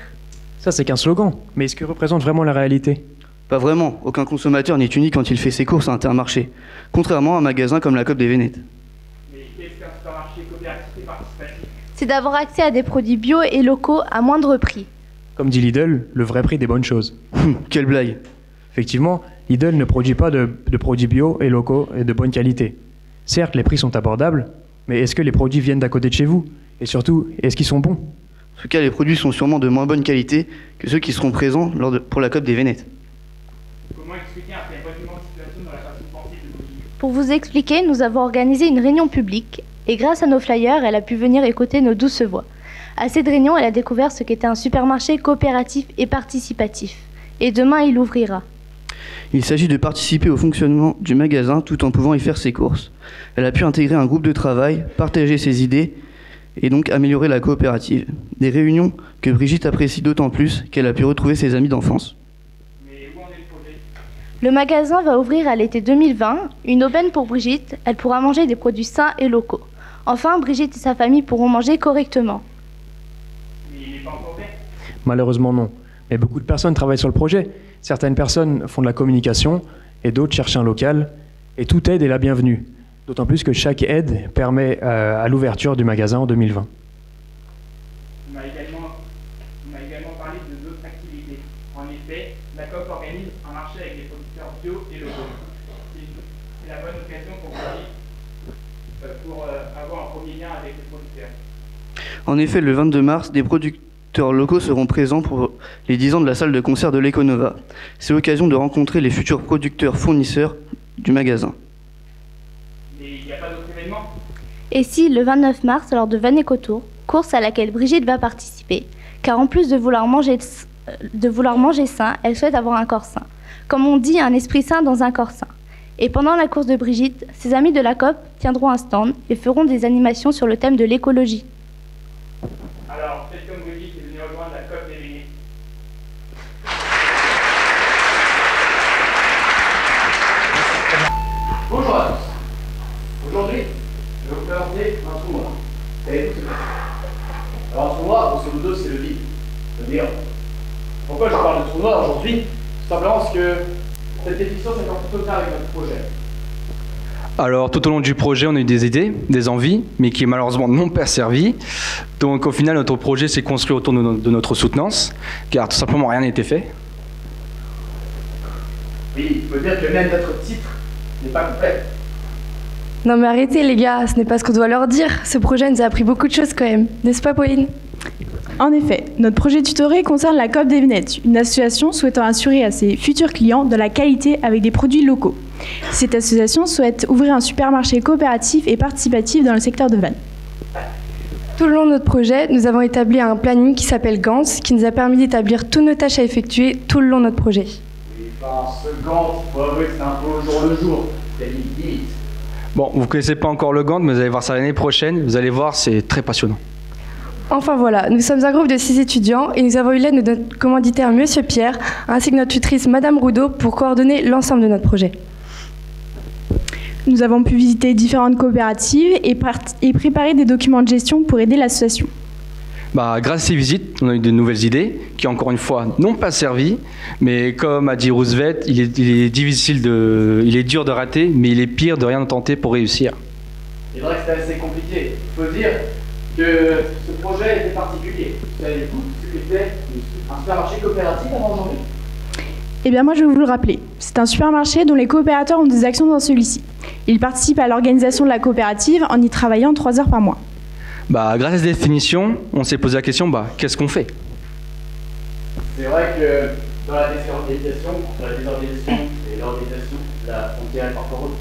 Ça, c'est qu'un slogan. Mais est-ce que représente vraiment la réalité? Pas vraiment. Aucun consommateur n'est uni quand il fait ses courses à Intermarché. Contrairement à un magasin comme la COP des Vénètes. Mais qu'est-ce qu'un supermarché coopératif et participatif? C'est d'avoir accès à des produits bio et locaux à moindre prix. Comme dit Lidl, le vrai prix des bonnes choses. Quelle blague! Effectivement, Lidl ne produit pas de produits bio et locaux et de bonne qualité. Certes, les prix sont abordables, mais est-ce que les produits viennent d'à côté de chez vous? Et surtout, est-ce qu'ils sont bons? En tout cas, les produits sont sûrement de moins bonne qualité que ceux qui seront présents pour la COP des Vénètes. Comment expliquer un tel retournement de situation dans la façon de penser de Brigitte? Pour vous expliquer, nous avons organisé une réunion publique et grâce à nos flyers, elle a pu venir écouter nos douces voix. À cette réunion, elle a découvert ce qu'était un supermarché coopératif et participatif. Et demain, il ouvrira. Il s'agit de participer au fonctionnement du magasin tout en pouvant y faire ses courses. Elle a pu intégrer un groupe de travail, partager ses idées et donc améliorer la coopérative. Des réunions que Brigitte apprécie d'autant plus qu'elle a pu retrouver ses amis d'enfance. Mais où en est le projet? Le magasin va ouvrir à l'été 2020. Une aubaine pour Brigitte, elle pourra manger des produits sains et locaux. Enfin, Brigitte et sa famille pourront manger correctement. Mais il n'est pas encore fait? Malheureusement non. Mais beaucoup de personnes travaillent sur le projet. Certaines personnes font de la communication et d'autres cherchent un local. Et toute aide est la bienvenue. D'autant plus que chaque aide permet à l'ouverture du magasin en 2020. On m'a également parlé de d'autres activités. En effet, la COP organise un marché avec des producteurs bio et locaux. C'est la bonne occasion pour Brigitte pour avoir un premier lien avec les producteurs. En effet, le 22 mars, des producteurs locaux seront présents pour les 10 ans de la salle de concert de l'Econova. C'est l'occasion de rencontrer les futurs producteurs fournisseurs du magasin. Mais il n'y a pas d'autres événements? Et si, le 29 mars, lors de Van Ecotour, course à laquelle Brigitte va participer, car en plus de vouloir manger sain, elle souhaite avoir un corps sain. Comme on dit, un esprit sain dans un corps sain. Et pendant la course de Brigitte, ses amis de la COP tiendront un stand et feront des animations sur le thème de l'écologie. Alors, faites comme Brigitte et venez rejoindre la COP des Vénètes. Bonjour à tous. Aujourd'hui, je vais vous présenter un trou noir. Savez-vous ce que c'est? Alors un trou noir, grosso modo, c'est le vide, le néant. Pourquoi je parle de trou noir aujourd'hui? Tout simplement parce que cette définition, c'est en tout cas avec notre projet. Alors tout au long du projet, on a eu des idées, des envies, mais qui malheureusement n'ont pas servi. Donc au final, notre projet s'est construit autour de notre soutenance, car tout simplement rien n'a été fait. Oui, il faut dire que même notre titre n'est pas complet. Non mais arrêtez les gars, ce n'est pas ce qu'on doit leur dire. Ce projet nous a appris beaucoup de choses quand même, n'est-ce pas Pauline? En effet, notre projet tutoré concerne la COP des Vénètes, une association souhaitant assurer à ses futurs clients de la qualité avec des produits locaux. Cette association souhaite ouvrir un supermarché coopératif et participatif dans le secteur de Vannes. Tout le long de notre projet, nous avons établi un planning qui s'appelle Gantt, qui nous a permis d'établir toutes nos tâches à effectuer tout le long de notre projet. Oui, enfin, ce Gantt, il faut avouer que c'est un peu au jour le jour. C'est limite. Bon, vous ne connaissez pas encore le Gantt, mais vous allez voir ça l'année prochaine. Vous allez voir, c'est très passionnant. Enfin voilà, nous sommes un groupe de 6 étudiants et nous avons eu l'aide de notre commanditaire Monsieur Pierre, ainsi que notre tutrice Madame Roudot pour coordonner l'ensemble de notre projet. Nous avons pu visiter différentes coopératives et préparer des documents de gestion pour aider l'association. Grâce à ces visites, on a eu de nouvelles idées qui, encore une fois, n'ont pas servi. Mais comme a dit Roosevelt, il est dur de rater, mais il est pire de rien tenter pour réussir. C'est vrai que c'était assez compliqué. Il faut dire que ce projet était particulier. Vous savez-vous ce qu'était un supermarché coopératif avant aujourd'hui? Eh bien moi je vais vous le rappeler. C'est un supermarché dont les coopérateurs ont des actions dans celui-ci. Ils participent à l'organisation de la coopérative en y travaillant 3 heures par mois. Grâce à cette définition, on s'est posé la question, qu'est-ce qu'on fait? C'est vrai que dans la désorganisation et l'organisation, la frontière est parfois haute.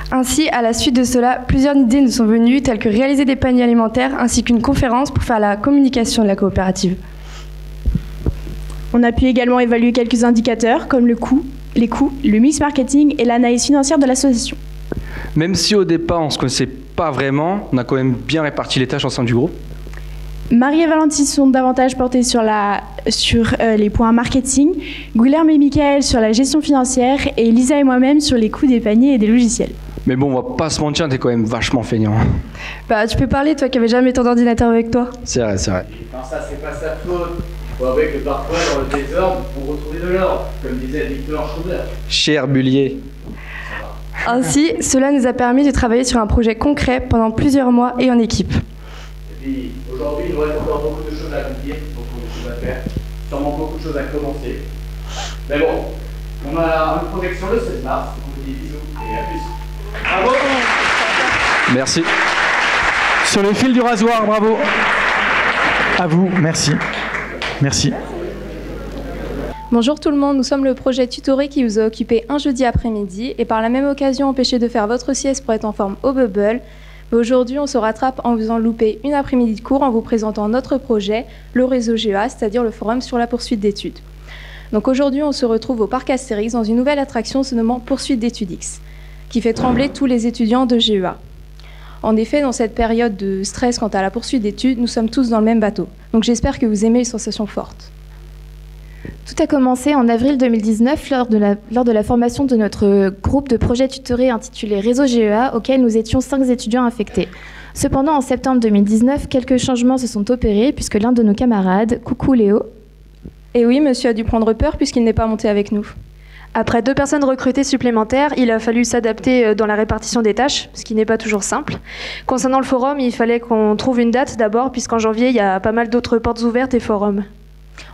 Ainsi, à la suite de cela, plusieurs idées nous sont venues, telles que réaliser des paniers alimentaires ainsi qu'une conférence pour faire la communication de la coopérative. On a pu également évaluer quelques indicateurs comme les coûts, le mix marketing et l'analyse financière de l'association. Même si au départ on ne se connaissait pas vraiment, on a quand même bien réparti les tâches au sein du groupe. Marie et Valentine sont davantage portées sur les points marketing, Guilherme et Michael sur la gestion financière et Lisa et moi-même sur les coûts des paniers et des logiciels. Mais bon, on va pas se mentir, t'es quand même vachement feignant. Bah, tu peux parler, toi qui avais jamais ton ordinateur avec toi. C'est vrai, c'est vrai. Non, ça, c'est pas sa faute. Faut avouer que parfois, dans le désordre, on retrouve de l'ordre, comme disait Victor Schroeder. Cher Bullier. Ainsi, cela nous a permis de travailler sur un projet concret pendant plusieurs mois et en équipe. Et puis, aujourd'hui, il nous reste encore beaucoup de choses à accomplir, beaucoup de choses à faire, sûrement beaucoup de choses à commencer. Mais bon, on a une projection le 16 mars, on vous dit bisous et à plus. Bravo! Merci. Sur le fil du rasoir, bravo. À vous, merci. Merci. Bonjour tout le monde, nous sommes le projet Tutoré qui vous a occupé un jeudi après-midi et par la même occasion empêché de faire votre sieste pour être en forme au bubble. Mais aujourd'hui, on se rattrape en vous en louper une après-midi de cours en vous présentant notre projet, le réseau GEA, c'est-à-dire le forum sur la poursuite d'études. Donc aujourd'hui, on se retrouve au parc Astérix dans une nouvelle attraction se nommant Poursuite d'études X, qui fait trembler tous les étudiants de GEA. En effet, dans cette période de stress quant à la poursuite d'études, nous sommes tous dans le même bateau. Donc j'espère que vous aimez les sensations fortes. Tout a commencé en avril 2019 lors de la formation de notre groupe de projet tutoré intitulé Réseau GEA, auquel nous étions 5 étudiants affectés. Cependant, en septembre 2019, quelques changements se sont opérés puisque l'un de nos camarades, coucou Léo... Et oui, monsieur a dû prendre peur puisqu'il n'est pas monté avec nous. Après 2 personnes recrutées supplémentaires, il a fallu s'adapter dans la répartition des tâches, ce qui n'est pas toujours simple. Concernant le forum, il fallait qu'on trouve une date d'abord, puisqu'en janvier, il y a pas mal d'autres portes ouvertes et forums.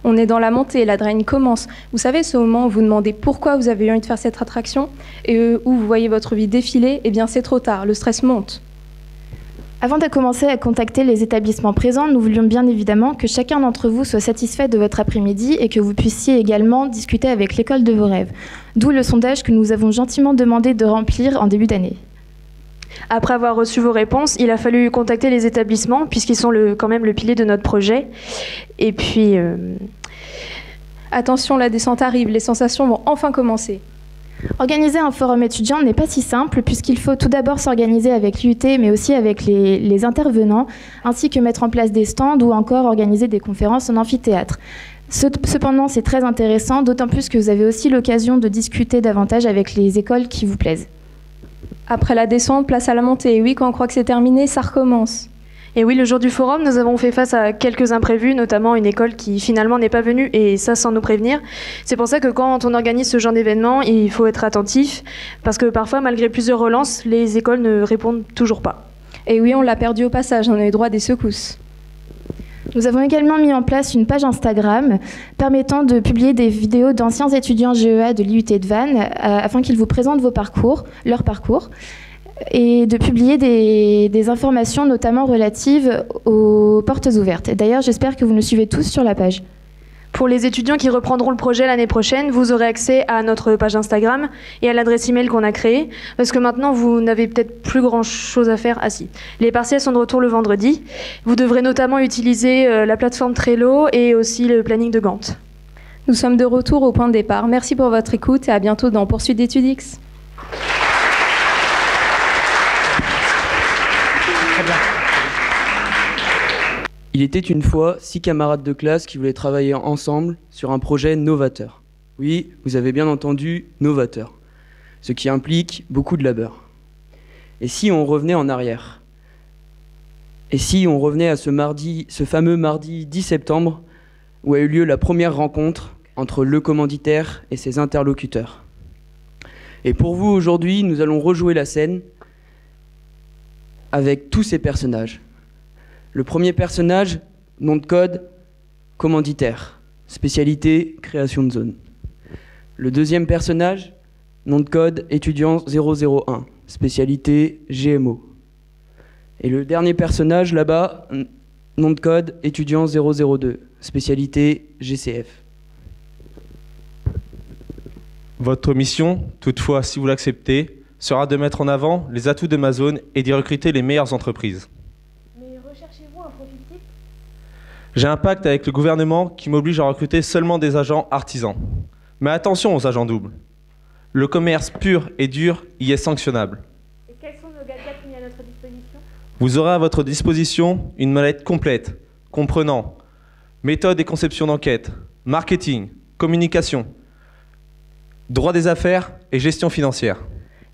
On est dans la montée, l'adrénaline commence. Vous savez, ce moment où vous demandez pourquoi vous avez eu envie de faire cette attraction et où vous voyez votre vie défiler, eh bien c'est trop tard, le stress monte. Avant de commencer à contacter les établissements présents, nous voulions bien évidemment que chacun d'entre vous soit satisfait de votre après-midi et que vous puissiez également discuter avec l'école de vos rêves. D'où le sondage que nous avons gentiment demandé de remplir en début d'année. Après avoir reçu vos réponses, il a fallu contacter les établissements, puisqu'ils sont quand même le pilier de notre projet. Et puis... Attention, la descente arrive, les sensations vont enfin commencer. Organiser un forum étudiant n'est pas si simple puisqu'il faut tout d'abord s'organiser avec l'UT mais aussi avec les intervenants ainsi que mettre en place des stands ou encore organiser des conférences en amphithéâtre. Cependant, c'est très intéressant, d'autant plus que vous avez aussi l'occasion de discuter davantage avec les écoles qui vous plaisent. Après la descente, place à la montée. Et oui, quand on croit que c'est terminé, ça recommence. Et oui, le jour du forum, nous avons fait face à quelques imprévus, notamment une école qui finalement n'est pas venue, et ça sans nous prévenir. C'est pour ça que quand on organise ce genre d'événement, il faut être attentif, parce que parfois, malgré plusieurs relances, les écoles ne répondent toujours pas. Et oui, on l'a perdu au passage, on a eu droit à des secousses. Nous avons également mis en place une page Instagram permettant de publier des vidéos d'anciens étudiants GEA de l'IUT de Vannes afin qu'ils vous présentent leur parcours, et de publier des informations notamment relatives aux portes ouvertes. D'ailleurs, j'espère que vous nous suivez tous sur la page. Pour les étudiants qui reprendront le projet l'année prochaine, vous aurez accès à notre page Instagram et à l'adresse email qu'on a créée, parce que maintenant, vous n'avez peut-être plus grand-chose à faire. Ah si, les partiels sont de retour le vendredi. Vous devrez notamment utiliser la plateforme Trello et aussi le planning de Gantt. Nous sommes de retour au point de départ. Merci pour votre écoute et à bientôt dans Poursuite d'études X. Il était une fois 6 camarades de classe qui voulaient travailler ensemble sur un projet novateur. Oui, vous avez bien entendu, novateur. Ce qui implique beaucoup de labeur. Et si on revenait en arrière? Et si on revenait à ce fameux mardi 10 septembre, où a eu lieu la première rencontre entre le commanditaire et ses interlocuteurs? Et pour vous, aujourd'hui, nous allons rejouer la scène avec tous ces personnages. Le premier personnage, nom de code, commanditaire, spécialité, création de zone. Le deuxième personnage, nom de code, étudiant 001, spécialité, GMO. Et le dernier personnage, là-bas, nom de code, étudiant 002, spécialité, GCF. Votre mission, toutefois, si vous l'acceptez, sera de mettre en avant les atouts de ma zone et d'y recruter les meilleures entreprises. J'ai un pacte avec le gouvernement qui m'oblige à recruter seulement des agents artisans. Mais attention aux agents doubles. Le commerce pur et dur y est sanctionnable. Et quels sont nos gadgets mis à notre disposition? Vous aurez à votre disposition une mallette complète comprenant méthode et conception d'enquête, marketing, communication, droit des affaires et gestion financière.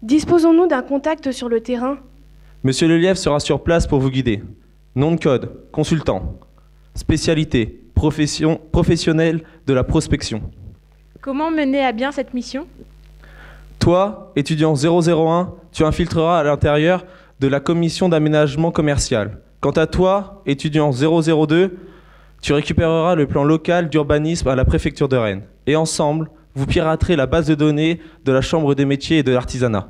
Disposons-nous d'un contact sur le terrain? Monsieur Lelièvre sera sur place pour vous guider. Nom de code, consultant. Spécialité, professionnel de la prospection. Comment mener à bien cette mission? Toi, étudiant 001, tu infiltreras à l'intérieur de la commission d'aménagement commercial. Quant à toi, étudiant 002, tu récupéreras le plan local d'urbanisme à la préfecture de Rennes. Et ensemble, vous piraterez la base de données de la Chambre des métiers et de l'artisanat.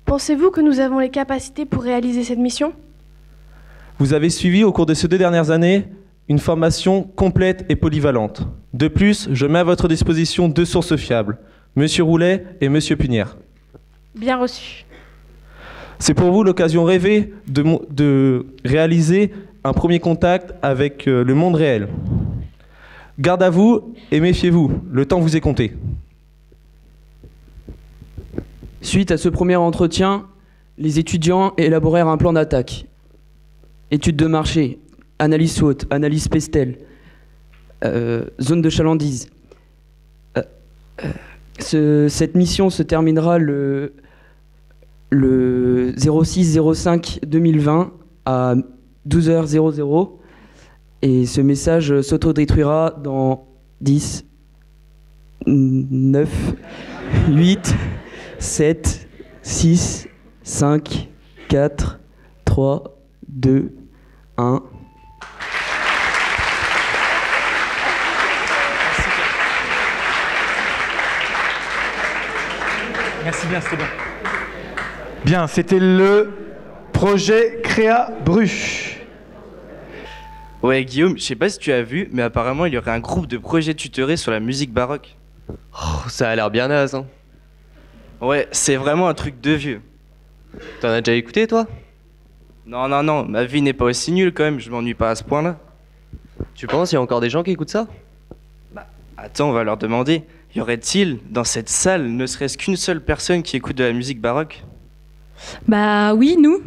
Pensez-vous que nous avons les capacités pour réaliser cette mission? Vous avez suivi au cours de ces 2 dernières années une formation complète et polyvalente. De plus, je mets à votre disposition 2 sources fiables, Monsieur Roulet et Monsieur Punière. Bien reçu. C'est pour vous l'occasion rêvée de réaliser un premier contact avec le monde réel. Garde à vous et méfiez-vous, le temps vous est compté. Suite à ce premier entretien, les étudiants élaborèrent un plan d'attaque. Étude de marché, analyse SWOT, analyse Pestel, zone de chalandise. Cette mission se terminera le 06-05-2020 à 12h00 et ce message s'autodétruira dans 10, 9, 8, 7, 6, 5, 4, 3, 2, 1. Merci bien, c'était bien. Bien, c'était le projet Créa Bru. Ouais, Guillaume, je sais pas si tu as vu, mais apparemment il y aurait un groupe de projets tutorés sur la musique baroque. Oh, ça a l'air bien naze, hein. Ouais, c'est vraiment un truc de vieux. T'en as déjà écouté, toi? Non, ma vie n'est pas aussi nulle quand même, je m'ennuie pas à ce point-là. Tu penses qu'il y a encore des gens qui écoutent ça? Attends, on va leur demander. Y aurait-il, dans cette salle, ne serait-ce qu'une seule personne qui écoute de la musique baroque? Bah oui, nous.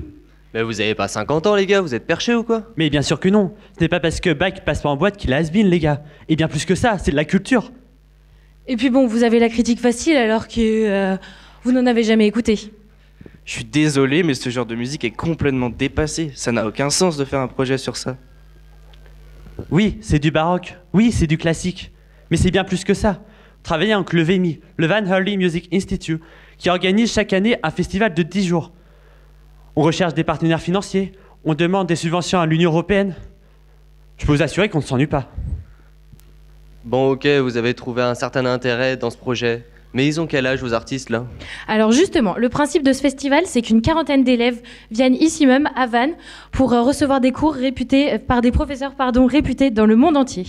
Mais vous avez pas 50 ans, les gars, vous êtes perchés ou quoi? Mais bien sûr que non. Ce n'est pas parce que Bach passe pas en boîte qu'il a has-been, les gars. Et bien plus que ça, c'est de la culture. Et puis bon, vous avez la critique facile alors que vous n'en avez jamais écouté. Je suis désolé, mais ce genre de musique est complètement dépassé. Ça n'a aucun sens de faire un projet sur ça. Oui, c'est du baroque. Oui, c'est du classique. Mais c'est bien plus que ça. Travailler avec le VMI, le Van Hurley Music Institute, qui organise chaque année un festival de 10 jours. On recherche des partenaires financiers, on demande des subventions à l'Union européenne. Je peux vous assurer qu'on ne s'ennuie pas. Bon, ok, vous avez trouvé un certain intérêt dans ce projet. Mais ils ont quel âge, vos artistes, là? Alors justement, le principe de ce festival, c'est qu'une quarantaine d'élèves viennent ici même, à Vannes, pour recevoir des cours réputés par des professeurs réputés dans le monde entier.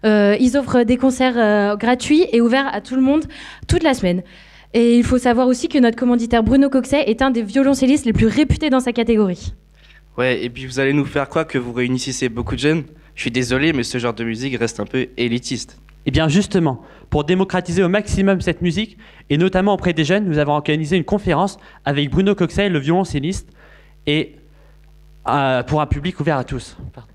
Ils offrent des concerts gratuits et ouverts à tout le monde toute la semaine. Et il faut savoir aussi que notre commanditaire Bruno Coxet est un des violoncellistes les plus réputés dans sa catégorie. Ouais, et puis vous allez nous faire quoi que vous réunissez beaucoup de jeunes? Je suis désolé, mais ce genre de musique reste un peu élitiste. Eh bien justement, pour démocratiser au maximum cette musique, et notamment auprès des jeunes, nous avons organisé une conférence avec Bruno Coxet, le violoncelliste, et pour un public ouvert à tous. Pardon.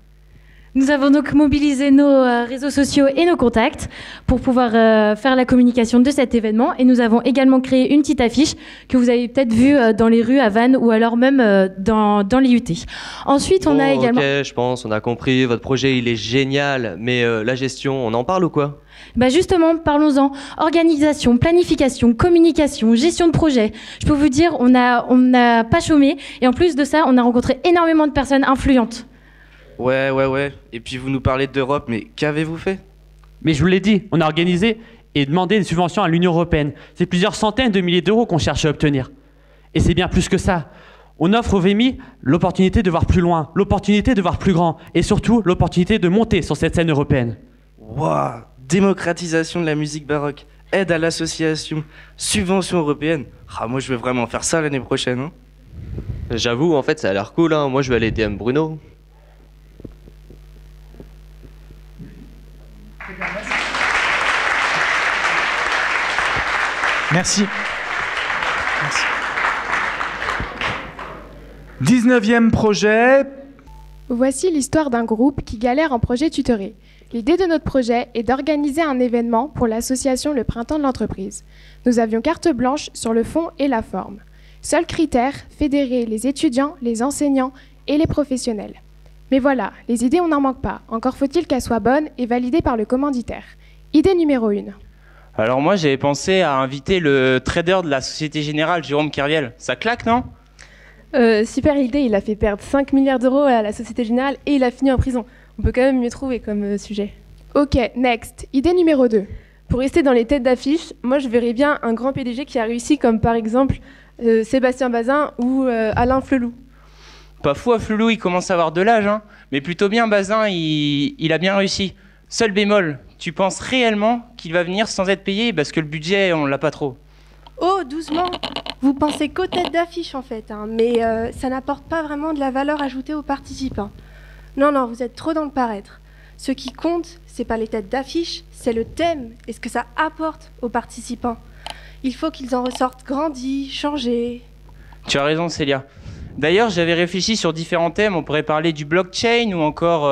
Nous avons donc mobilisé nos réseaux sociaux et nos contacts pour pouvoir faire la communication de cet événement. Et nous avons également créé une petite affiche que vous avez peut-être vue dans les rues à Vannes ou alors même dans l'IUT. Ensuite, on a également... Ok, je pense, on a compris, votre projet il est génial, mais la gestion, on en parle ou quoi? Bah justement, parlons-en. Organisation, planification, communication, gestion de projet. Je peux vous dire, on n'a pas chômé. Et en plus de ça, on a rencontré énormément de personnes influentes. Ouais. Et puis vous nous parlez d'Europe, mais qu'avez-vous fait? Mais je vous l'ai dit, on a organisé et demandé des subventions à l'Union européenne. C'est plusieurs centaines de milliers d'euros qu'on cherche à obtenir. Et c'est bien plus que ça. On offre au VMI l'opportunité de voir plus loin, l'opportunité de voir plus grand, et surtout l'opportunité de monter sur cette scène européenne. Waouh! Démocratisation de la musique baroque, aide à l'association, subvention européenne. Ah, moi je vais vraiment faire ça l'année prochaine. Hein. J'avoue, en fait, ça a l'air cool. Hein. Moi, je vais aller DM Bruno. Merci. 19e projet, Voici l'histoire d'un groupe qui galère en projet tutoré. L'idée de notre projet est d'organiser un événement pour l'association Le Printemps de l'entreprise. Nous avions carte blanche sur le fond et la forme. Seul critère, fédérer les étudiants, les enseignants et les professionnels. Mais voilà, les idées on n'en manque pas. Encore faut-il qu'elles soient bonnes et validées par le commanditaire. Idée numéro 1. Alors moi j'avais pensé à inviter le trader de la Société Générale, Jérôme Kerviel. Ça claque, non ? Super idée, il a fait perdre 5 milliards d'euros à la Société Générale et il a fini en prison. On peut quand même mieux trouver comme sujet. Ok, next. Idée numéro 2. Pour rester dans les têtes d'affiche, moi je verrais bien un grand PDG qui a réussi, comme par exemple Sébastien Bazin ou Alain Flelou. Pas fou à Flelou, il commence à avoir de l'âge, hein. Mais plutôt bien Bazin, il a bien réussi. Seul bémol, tu penses réellement qu'il va venir sans être payé parce que le budget, on l'a pas trop. Oh, doucement. Vous pensez qu'aux têtes d'affiche en fait, hein, mais ça n'apporte pas vraiment de la valeur ajoutée aux participants. Non, vous êtes trop dans le paraître. Ce qui compte, c'est pas les têtes d'affiche, c'est le thème et ce que ça apporte aux participants. Il faut qu'ils en ressortent grandis, changés. Tu as raison, Célia. D'ailleurs, j'avais réfléchi sur différents thèmes. On pourrait parler du blockchain ou encore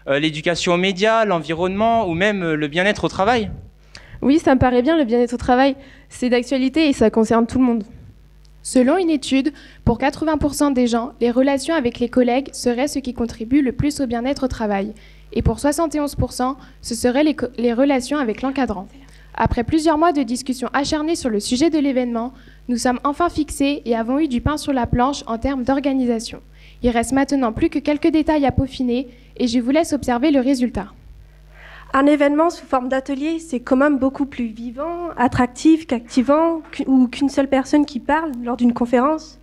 l'éducation aux médias, l'environnement ou même le bien-être au travail. Oui, ça me paraît bien, le bien-être au travail. C'est d'actualité et ça concerne tout le monde. Selon une étude, pour 80% des gens, les relations avec les collègues seraient ce qui contribue le plus au bien-être au travail. Et pour 71%, ce seraient les relations avec l'encadrant. Après plusieurs mois de discussions acharnées sur le sujet de l'événement, nous sommes enfin fixés et avons eu du pain sur la planche en termes d'organisation. Il reste maintenant plus que quelques détails à peaufiner et je vous laisse observer le résultat. Un événement sous forme d'atelier, c'est quand même beaucoup plus vivant, attractif qu'activant, ou qu'une seule personne qui parle lors d'une conférence.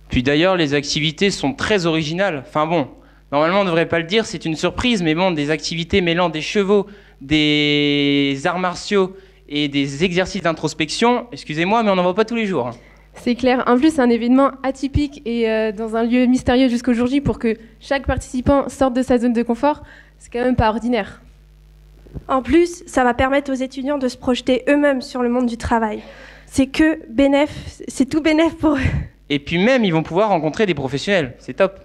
Puis d'ailleurs, les activités sont très originales. Enfin bon, normalement on ne devrait pas le dire, c'est une surprise, mais bon, des activités mêlant des chevaux, des arts martiaux et des exercices d'introspection, excusez-moi, mais on n'en voit pas tous les jours. C'est clair. En plus, c'est un événement atypique et dans un lieu mystérieux jusqu'au jour J pour que chaque participant sorte de sa zone de confort, c'est quand même pas ordinaire. En plus, ça va permettre aux étudiants de se projeter eux-mêmes sur le monde du travail. C'est tout bénef pour eux. Et puis même, ils vont pouvoir rencontrer des professionnels. C'est top.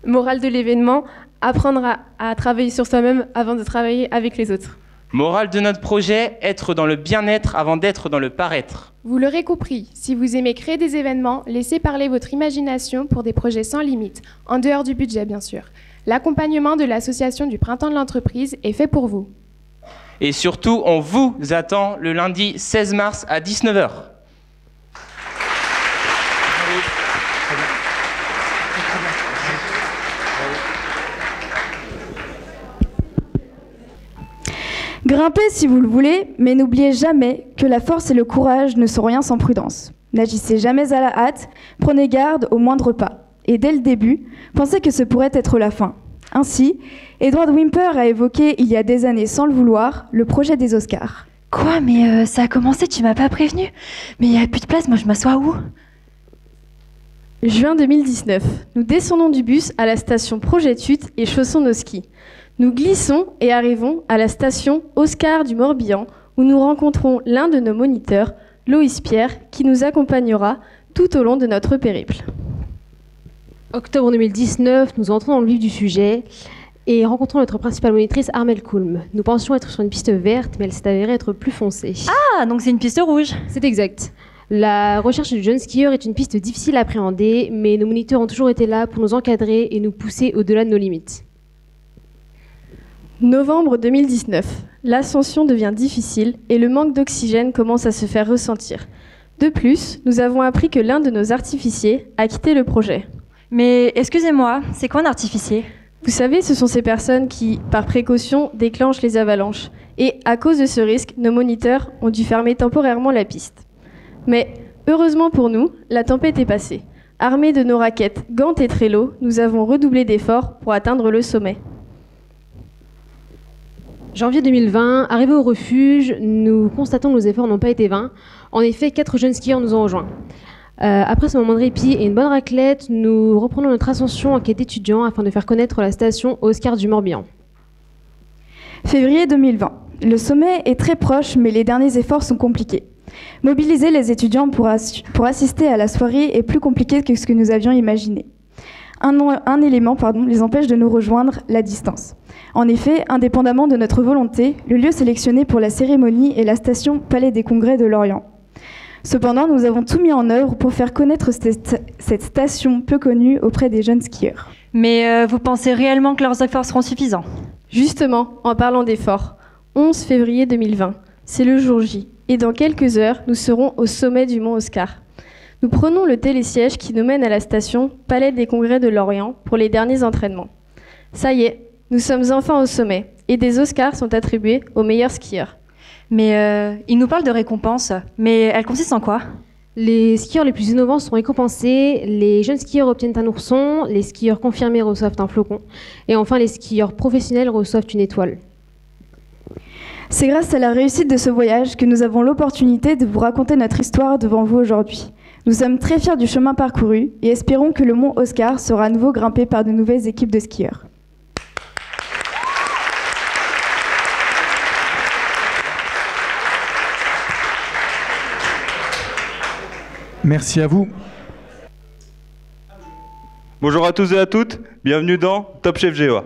Morale de l'événement, apprendre à travailler sur soi-même avant de travailler avec les autres. Morale de notre projet, être dans le bien-être avant d'être dans le paraître. Vous l'aurez compris, si vous aimez créer des événements, laissez parler votre imagination pour des projets sans limite, en dehors du budget bien sûr. L'accompagnement de l'association du Printemps de l'entreprise est fait pour vous. Et surtout, on vous attend le lundi 16 mars à 19h. Grimpez si vous le voulez, mais n'oubliez jamais que la force et le courage ne sont rien sans prudence. N'agissez jamais à la hâte, prenez garde au moindre pas. Et dès le début, pensez que ce pourrait être la fin. Ainsi, Edward Whymper a évoqué il y a des années sans le vouloir le projet des Oscars. Quoi, mais ça a commencé, tu m'as pas prévenu. Mais il n'y a plus de place, moi je m'assois où ? Juin 2019, nous descendons du bus à la station Projet-Tut et chaussons nos skis. Nous glissons et arrivons à la station Oscar du Morbihan où nous rencontrons l'un de nos moniteurs, Loïs Pierre, qui nous accompagnera tout au long de notre périple. Octobre 2019, nous entrons dans le vif du sujet et rencontrons notre principale monitrice, Armelle Coulm. Nous pensions être sur une piste verte, mais elle s'est avérée être plus foncée. Ah, donc c'est une piste rouge. C'est exact. La recherche du jeune skieur est une piste difficile à appréhender, mais nos moniteurs ont toujours été là pour nous encadrer et nous pousser au-delà de nos limites. Novembre 2019, l'ascension devient difficile et le manque d'oxygène commence à se faire ressentir. De plus, nous avons appris que l'un de nos artificiers a quitté le projet. Mais excusez-moi, c'est quoi un artificier ? Vous savez, ce sont ces personnes qui, par précaution, déclenchent les avalanches. Et à cause de ce risque, nos moniteurs ont dû fermer temporairement la piste. Mais heureusement pour nous, la tempête est passée. Armés de nos raquettes, gants et trélos, nous avons redoublé d'efforts pour atteindre le sommet. Janvier 2020, arrivés au refuge, nous constatons que nos efforts n'ont pas été vains. En effet, 4 jeunes skieurs nous ont rejoints. Après ce moment de répit et une bonne raclette, nous reprenons notre ascension en quête d'étudiants afin de faire connaître la station Oscar du Morbihan. Février 2020. Le sommet est très proche, mais les derniers efforts sont compliqués. Mobiliser les étudiants pour assister à la soirée est plus compliqué que ce que nous avions imaginé. un élément les empêche de nous rejoindre, la distance. En effet, indépendamment de notre volonté, le lieu sélectionné pour la cérémonie est la station Palais des Congrès de Lorient. Cependant, nous avons tout mis en œuvre pour faire connaître cette station peu connue auprès des jeunes skieurs. Mais vous pensez réellement que leurs efforts seront suffisants? Justement, en parlant d'efforts, 11 février 2020, c'est le jour J. Et dans quelques heures, nous serons au sommet du mont Oscar. Nous prenons le télésiège qui nous mène à la station Palais des Congrès de Lorient pour les derniers entraînements. Ça y est, nous sommes enfin au sommet et des Oscars sont attribués aux meilleurs skieurs. Mais ils nous parlent de récompenses. Mais elles consistent en quoi? Les skieurs les plus innovants sont récompensés, les jeunes skieurs obtiennent un ourson, les skieurs confirmés reçoivent un flocon, et enfin les skieurs professionnels reçoivent une étoile. C'est grâce à la réussite de ce voyage que nous avons l'opportunité de vous raconter notre histoire devant vous aujourd'hui. Nous sommes très fiers du chemin parcouru et espérons que le mont Oscar sera à nouveau grimpé par de nouvelles équipes de skieurs. Merci à vous. Bonjour à tous et à toutes, bienvenue dans Top Chef GEA.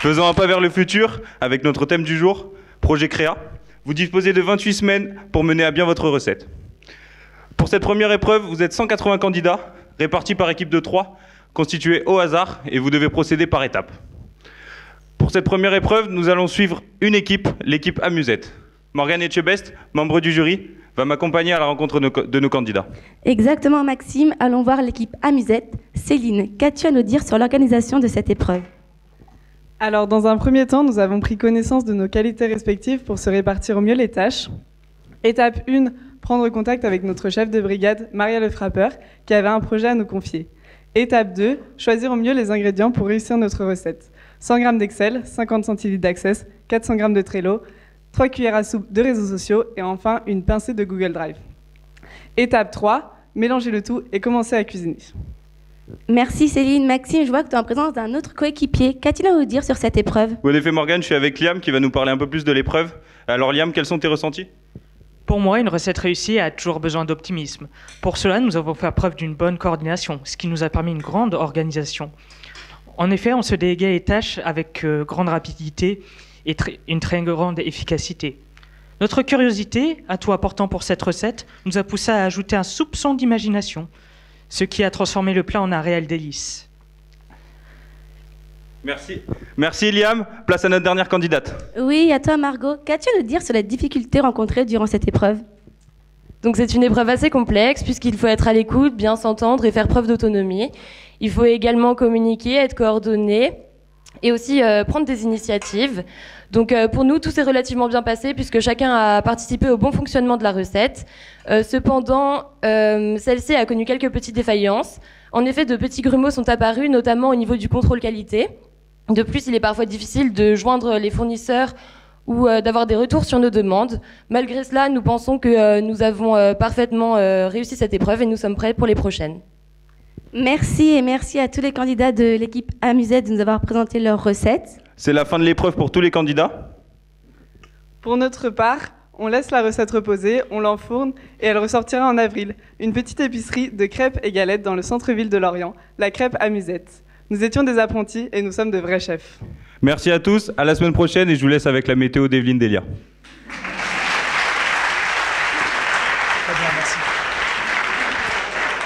Faisons un pas vers le futur avec notre thème du jour, Projet Créa. Vous disposez de 28 semaines pour mener à bien votre recette. Pour cette première épreuve, vous êtes 180 candidats, répartis par équipe de 3, constitués au hasard, et vous devez procéder par étapes. Pour cette première épreuve, nous allons suivre une équipe, l'équipe Amusette. Morgane Etchebest, membre du jury, va m'accompagner à la rencontre de nos candidats. Exactement Maxime, allons voir l'équipe Amusette. Céline, qu'as-tu à nous dire sur l'organisation de cette épreuve? Alors, dans un premier temps, nous avons pris connaissance de nos qualités respectives pour se répartir au mieux les tâches. Étape 1, prendre contact avec notre chef de brigade, Maria Le Frappeur, qui avait un projet à nous confier. Étape 2, choisir au mieux les ingrédients pour réussir notre recette. 100 g d'Excel, 50 centilitres d'Access, 400 g de Trello, 3 cuillères à soupe de réseaux sociaux et enfin une pincée de Google Drive. Étape 3, mélanger le tout et commencer à cuisiner. Merci Céline. Maxime, je vois que tu es en présence d'un autre coéquipier. Qu'as-tu à nous dire sur cette épreuve? En effet Morgane, je suis avec Liam qui va nous parler un peu plus de l'épreuve. Alors Liam, quels sont tes ressentis? Pour moi, une recette réussie a toujours besoin d'optimisme. Pour cela, nous avons fait preuve d'une bonne coordination, ce qui nous a permis une grande organisation. En effet, on se déléguait les tâches avec grande rapidité et une très grande efficacité. Notre curiosité, atout important pour cette recette, nous a poussé à ajouter un soupçon d'imagination, ce qui a transformé le plat en un réel délice. Merci. Merci Liam. Place à notre dernière candidate. Oui, à toi Margot. Qu'as-tu à nous dire sur les difficultés rencontrées durant cette épreuve? Donc c'est une épreuve assez complexe puisqu'il faut être à l'écoute, bien s'entendre et faire preuve d'autonomie. Il faut également communiquer, être coordonné et aussi prendre des initiatives. Donc pour nous, tout s'est relativement bien passé puisque chacun a participé au bon fonctionnement de la recette. Cependant, celle-ci a connu quelques petites défaillances. En effet, de petits grumeaux sont apparus, notamment au niveau du contrôle qualité. De plus, il est parfois difficile de joindre les fournisseurs ou d'avoir des retours sur nos demandes. Malgré cela, nous pensons que nous avons parfaitement réussi cette épreuve et nous sommes prêts pour les prochaines. Merci et merci à tous les candidats de l'équipe Amusette de nous avoir présenté leurs recettes. C'est la fin de l'épreuve pour tous les candidats. Pour notre part, on laisse la recette reposer, on l'enfourne et elle ressortira en avril. Une petite épicerie de crêpes et galettes dans le centre-ville de Lorient, la crêpe Amusette. Nous étions des apprentis et nous sommes de vrais chefs. Merci à tous, à la semaine prochaine et je vous laisse avec la météo d'Evelyne Delia.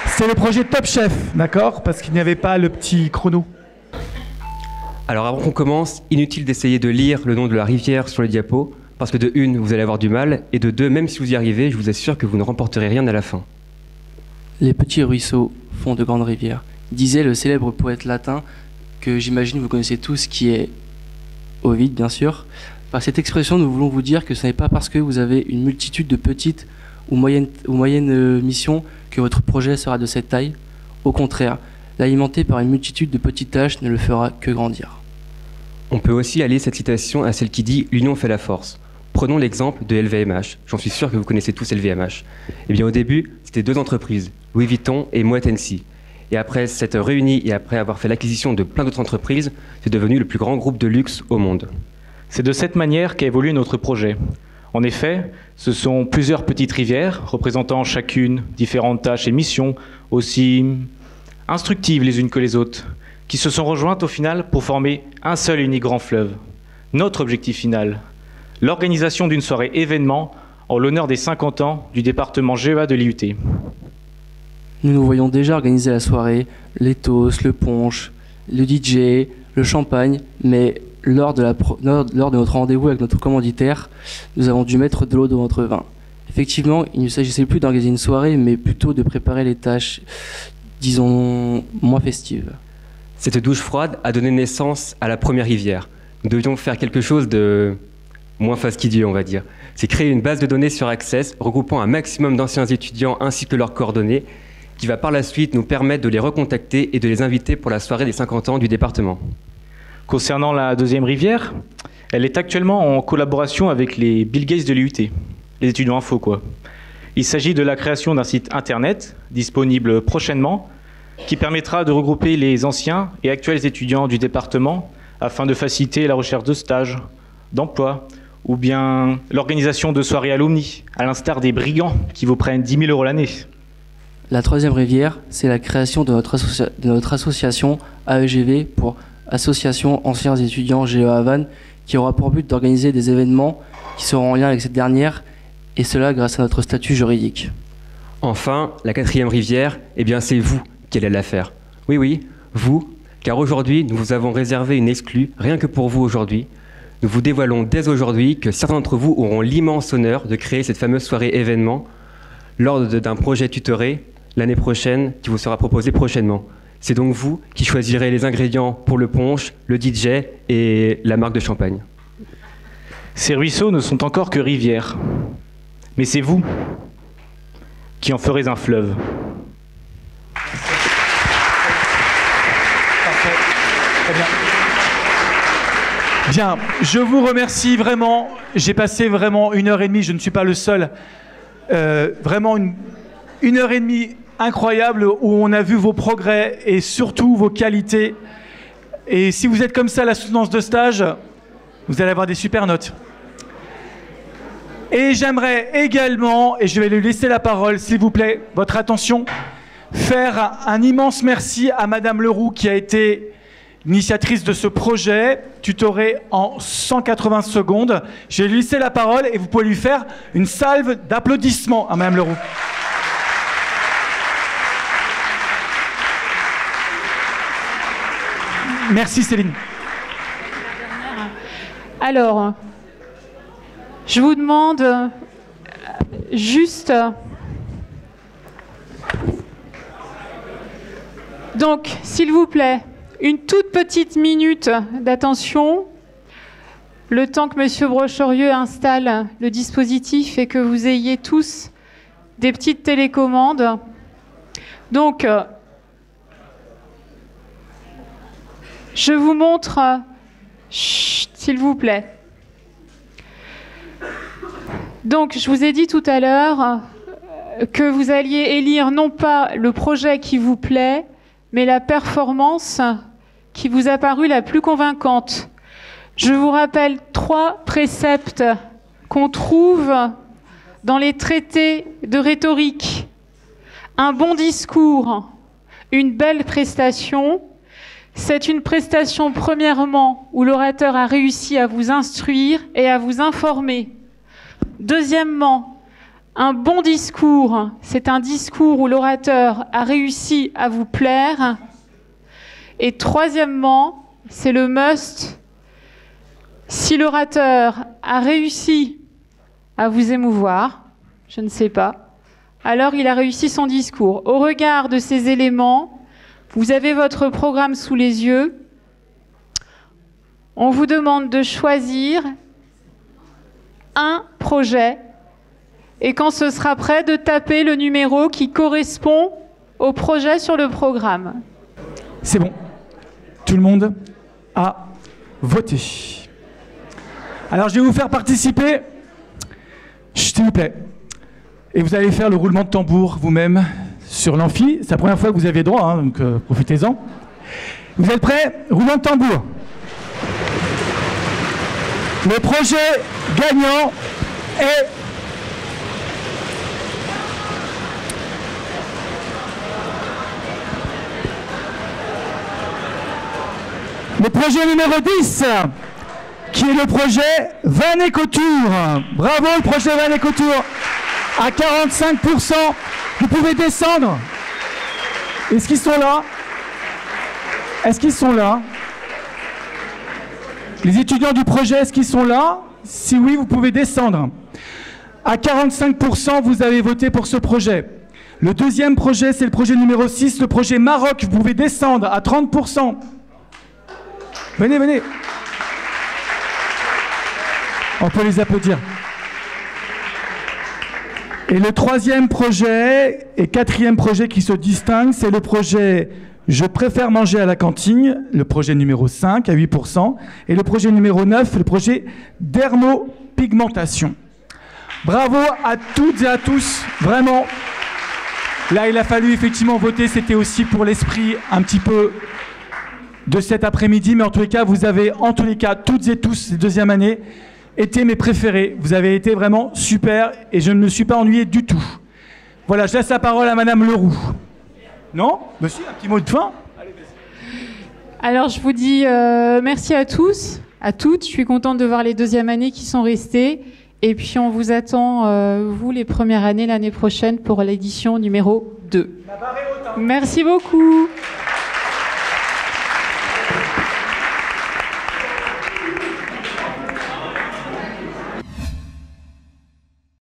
C'est le projet Top Chef, d'accord? Parce qu'il n'y avait pas le petit chrono. Alors avant qu'on commence, inutile d'essayer de lire le nom de la rivière sur les diapos, parce que de une, vous allez avoir du mal, et de deux, même si vous y arrivez, je vous assure que vous ne remporterez rien à la fin. Les petits ruisseaux font de grandes rivières, disait le célèbre poète latin que j'imagine vous connaissez tous, qui est Ovide bien sûr. Par cette expression, nous voulons vous dire que ce n'est pas parce que vous avez une multitude de petites ou moyennes missions que votre projet sera de cette taille. Au contraire, l'alimenter par une multitude de petites tâches ne le fera que grandir. On peut aussi allier cette citation à celle qui dit « L'union fait la force ». Prenons l'exemple de LVMH. J'en suis sûr que vous connaissez tous LVMH. Eh bien au début, c'était deux entreprises, Louis Vuitton et Moët Hennessy. Et après s'être réunis et après avoir fait l'acquisition de plein d'autres entreprises, c'est devenu le plus grand groupe de luxe au monde. C'est de cette manière qu'a évolué notre projet. En effet, ce sont plusieurs petites rivières représentant chacune différentes tâches et missions, aussi instructives les unes que les autres, qui se sont rejointes au final pour former un seul et unique grand fleuve. Notre objectif final, l'organisation d'une soirée événement en l'honneur des 50 ans du département GEA de l'IUT. Nous nous voyons déjà organiser la soirée, les toasts, le punch, le DJ, le champagne, mais lors de notre rendez-vous avec notre commanditaire, nous avons dû mettre de l'eau dans notre vin. Effectivement, il ne s'agissait plus d'organiser une soirée, mais plutôt de préparer les tâches, disons, moins festives. Cette douche froide a donné naissance à la première rivière. Nous devions faire quelque chose de moins fastidieux, on va dire. C'est créer une base de données sur Access, regroupant un maximum d'anciens étudiants ainsi que leurs coordonnées, qui va par la suite nous permettre de les recontacter et de les inviter pour la soirée des 50 ans du département. Concernant la deuxième rivière, elle est actuellement en collaboration avec les Bill Gates de l'IUT, les étudiants info quoi. Il s'agit de la création d'un site internet, disponible prochainement, qui permettra de regrouper les anciens et actuels étudiants du département afin de faciliter la recherche de stages, d'emploi, ou bien l'organisation de soirées alumni, à l'instar des brigands qui vous prennent 10 000 € l'année. La troisième rivière, c'est la création de notre association AEGV pour Association Anciens Étudiants GEA Vannes, qui aura pour but d'organiser des événements qui seront en lien avec cette dernière, et cela grâce à notre statut juridique. Enfin, la quatrième rivière, eh bien c'est vous qui allez la faire. Oui, oui, vous, car aujourd'hui, nous vous avons réservé une exclue, rien que pour vous aujourd'hui. Nous vous dévoilons dès aujourd'hui que certains d'entre vous auront l'immense honneur de créer cette fameuse soirée événement lors d'un projet tutoré l'année prochaine qui vous sera proposé prochainement. C'est donc vous qui choisirez les ingrédients pour le punch, le DJ et la marque de champagne. Ces ruisseaux ne sont encore que rivières, mais c'est vous qui en ferez un fleuve. Parfait. Très bien. Bien, je vous remercie vraiment. J'ai passé vraiment 1h30, je ne suis pas le seul. Vraiment une 1h30 incroyable où on a vu vos progrès et surtout vos qualités. Et si vous êtes comme ça à la soutenance de stage, vous allez avoir des super notes. Et j'aimerais également, et je vais lui laisser la parole, s'il vous plaît, votre attention, faire un immense merci à Madame Leroux qui a été l'initiatrice de ce projet, tutoré en 180 secondes. Je vais lui laisser la parole et vous pouvez lui faire une salve d'applaudissements à Madame Leroux. Merci Céline. Alors, je vous demande juste... Donc, s'il vous plaît, une toute petite minute d'attention, le temps que M. Brocherieux installe le dispositif et que vous ayez tous des petites télécommandes. Donc, je vous montre... Chut, s'il vous plaît. Donc, je vous ai dit tout à l'heure que vous alliez élire non pas le projet qui vous plaît, mais la performance qui vous a paru la plus convaincante. Je vous rappelle 3 préceptes qu'on trouve dans les traités de rhétorique. Un bon discours, une belle prestation. C'est une prestation, premièrement, où l'orateur a réussi à vous instruire et à vous informer. Deuxièmement, un bon discours, c'est un discours où l'orateur a réussi à vous plaire. Et troisièmement, c'est le must, si l'orateur a réussi à vous émouvoir, je ne sais pas, alors il a réussi son discours. Au regard de ces éléments, vous avez votre programme sous les yeux. On vous demande de choisir un projet et quand ce sera prêt, de taper le numéro qui correspond au projet sur le programme. C'est bon. Tout le monde a voté. Alors, je vais vous faire participer. Chut, s'il vous plaît. Et vous allez faire le roulement de tambour vous-même sur l'amphi. C'est la première fois que vous aviez droit, hein, donc profitez-en. Vous êtes prêts? Roulement de tambour. Le projet gagnant Et le projet numéro 10, qui est le projet Van et Couture. Bravo le projet Van et Couture. À 45%, vous pouvez descendre. Est-ce qu'ils sont là? Est-ce qu'ils sont là? Les étudiants du projet, est-ce qu'ils sont là? Si oui, vous pouvez descendre. À 45%, vous avez voté pour ce projet. Le deuxième projet, c'est le projet numéro 6, le projet Maroc. Vous pouvez descendre à 30%. Venez, venez. On peut les applaudir. Et le troisième projet et quatrième projet qui se distingue, c'est le projet Je préfère manger à la cantine, le projet numéro 5 à 8%, et le projet numéro 9, le projet dermopigmentation. Bravo à toutes et à tous, vraiment. Là, il a fallu effectivement voter, c'était aussi pour l'esprit un petit peu de cet après-midi, mais en tous les cas, vous avez, en tous les cas, toutes et tous, ces deuxième année, été mes préférés. Vous avez été vraiment super et je ne me suis pas ennuyé du tout. Voilà, je laisse la parole à Madame Leroux. Non? Monsieur, un petit mot de fin? Alors, je vous dis merci à tous, à toutes. Je suis contente de voir les deuxièmes années qui sont restées. Et puis, on vous attend, vous, les premières années, l'année prochaine pour l'édition numéro 2. Merci beaucoup.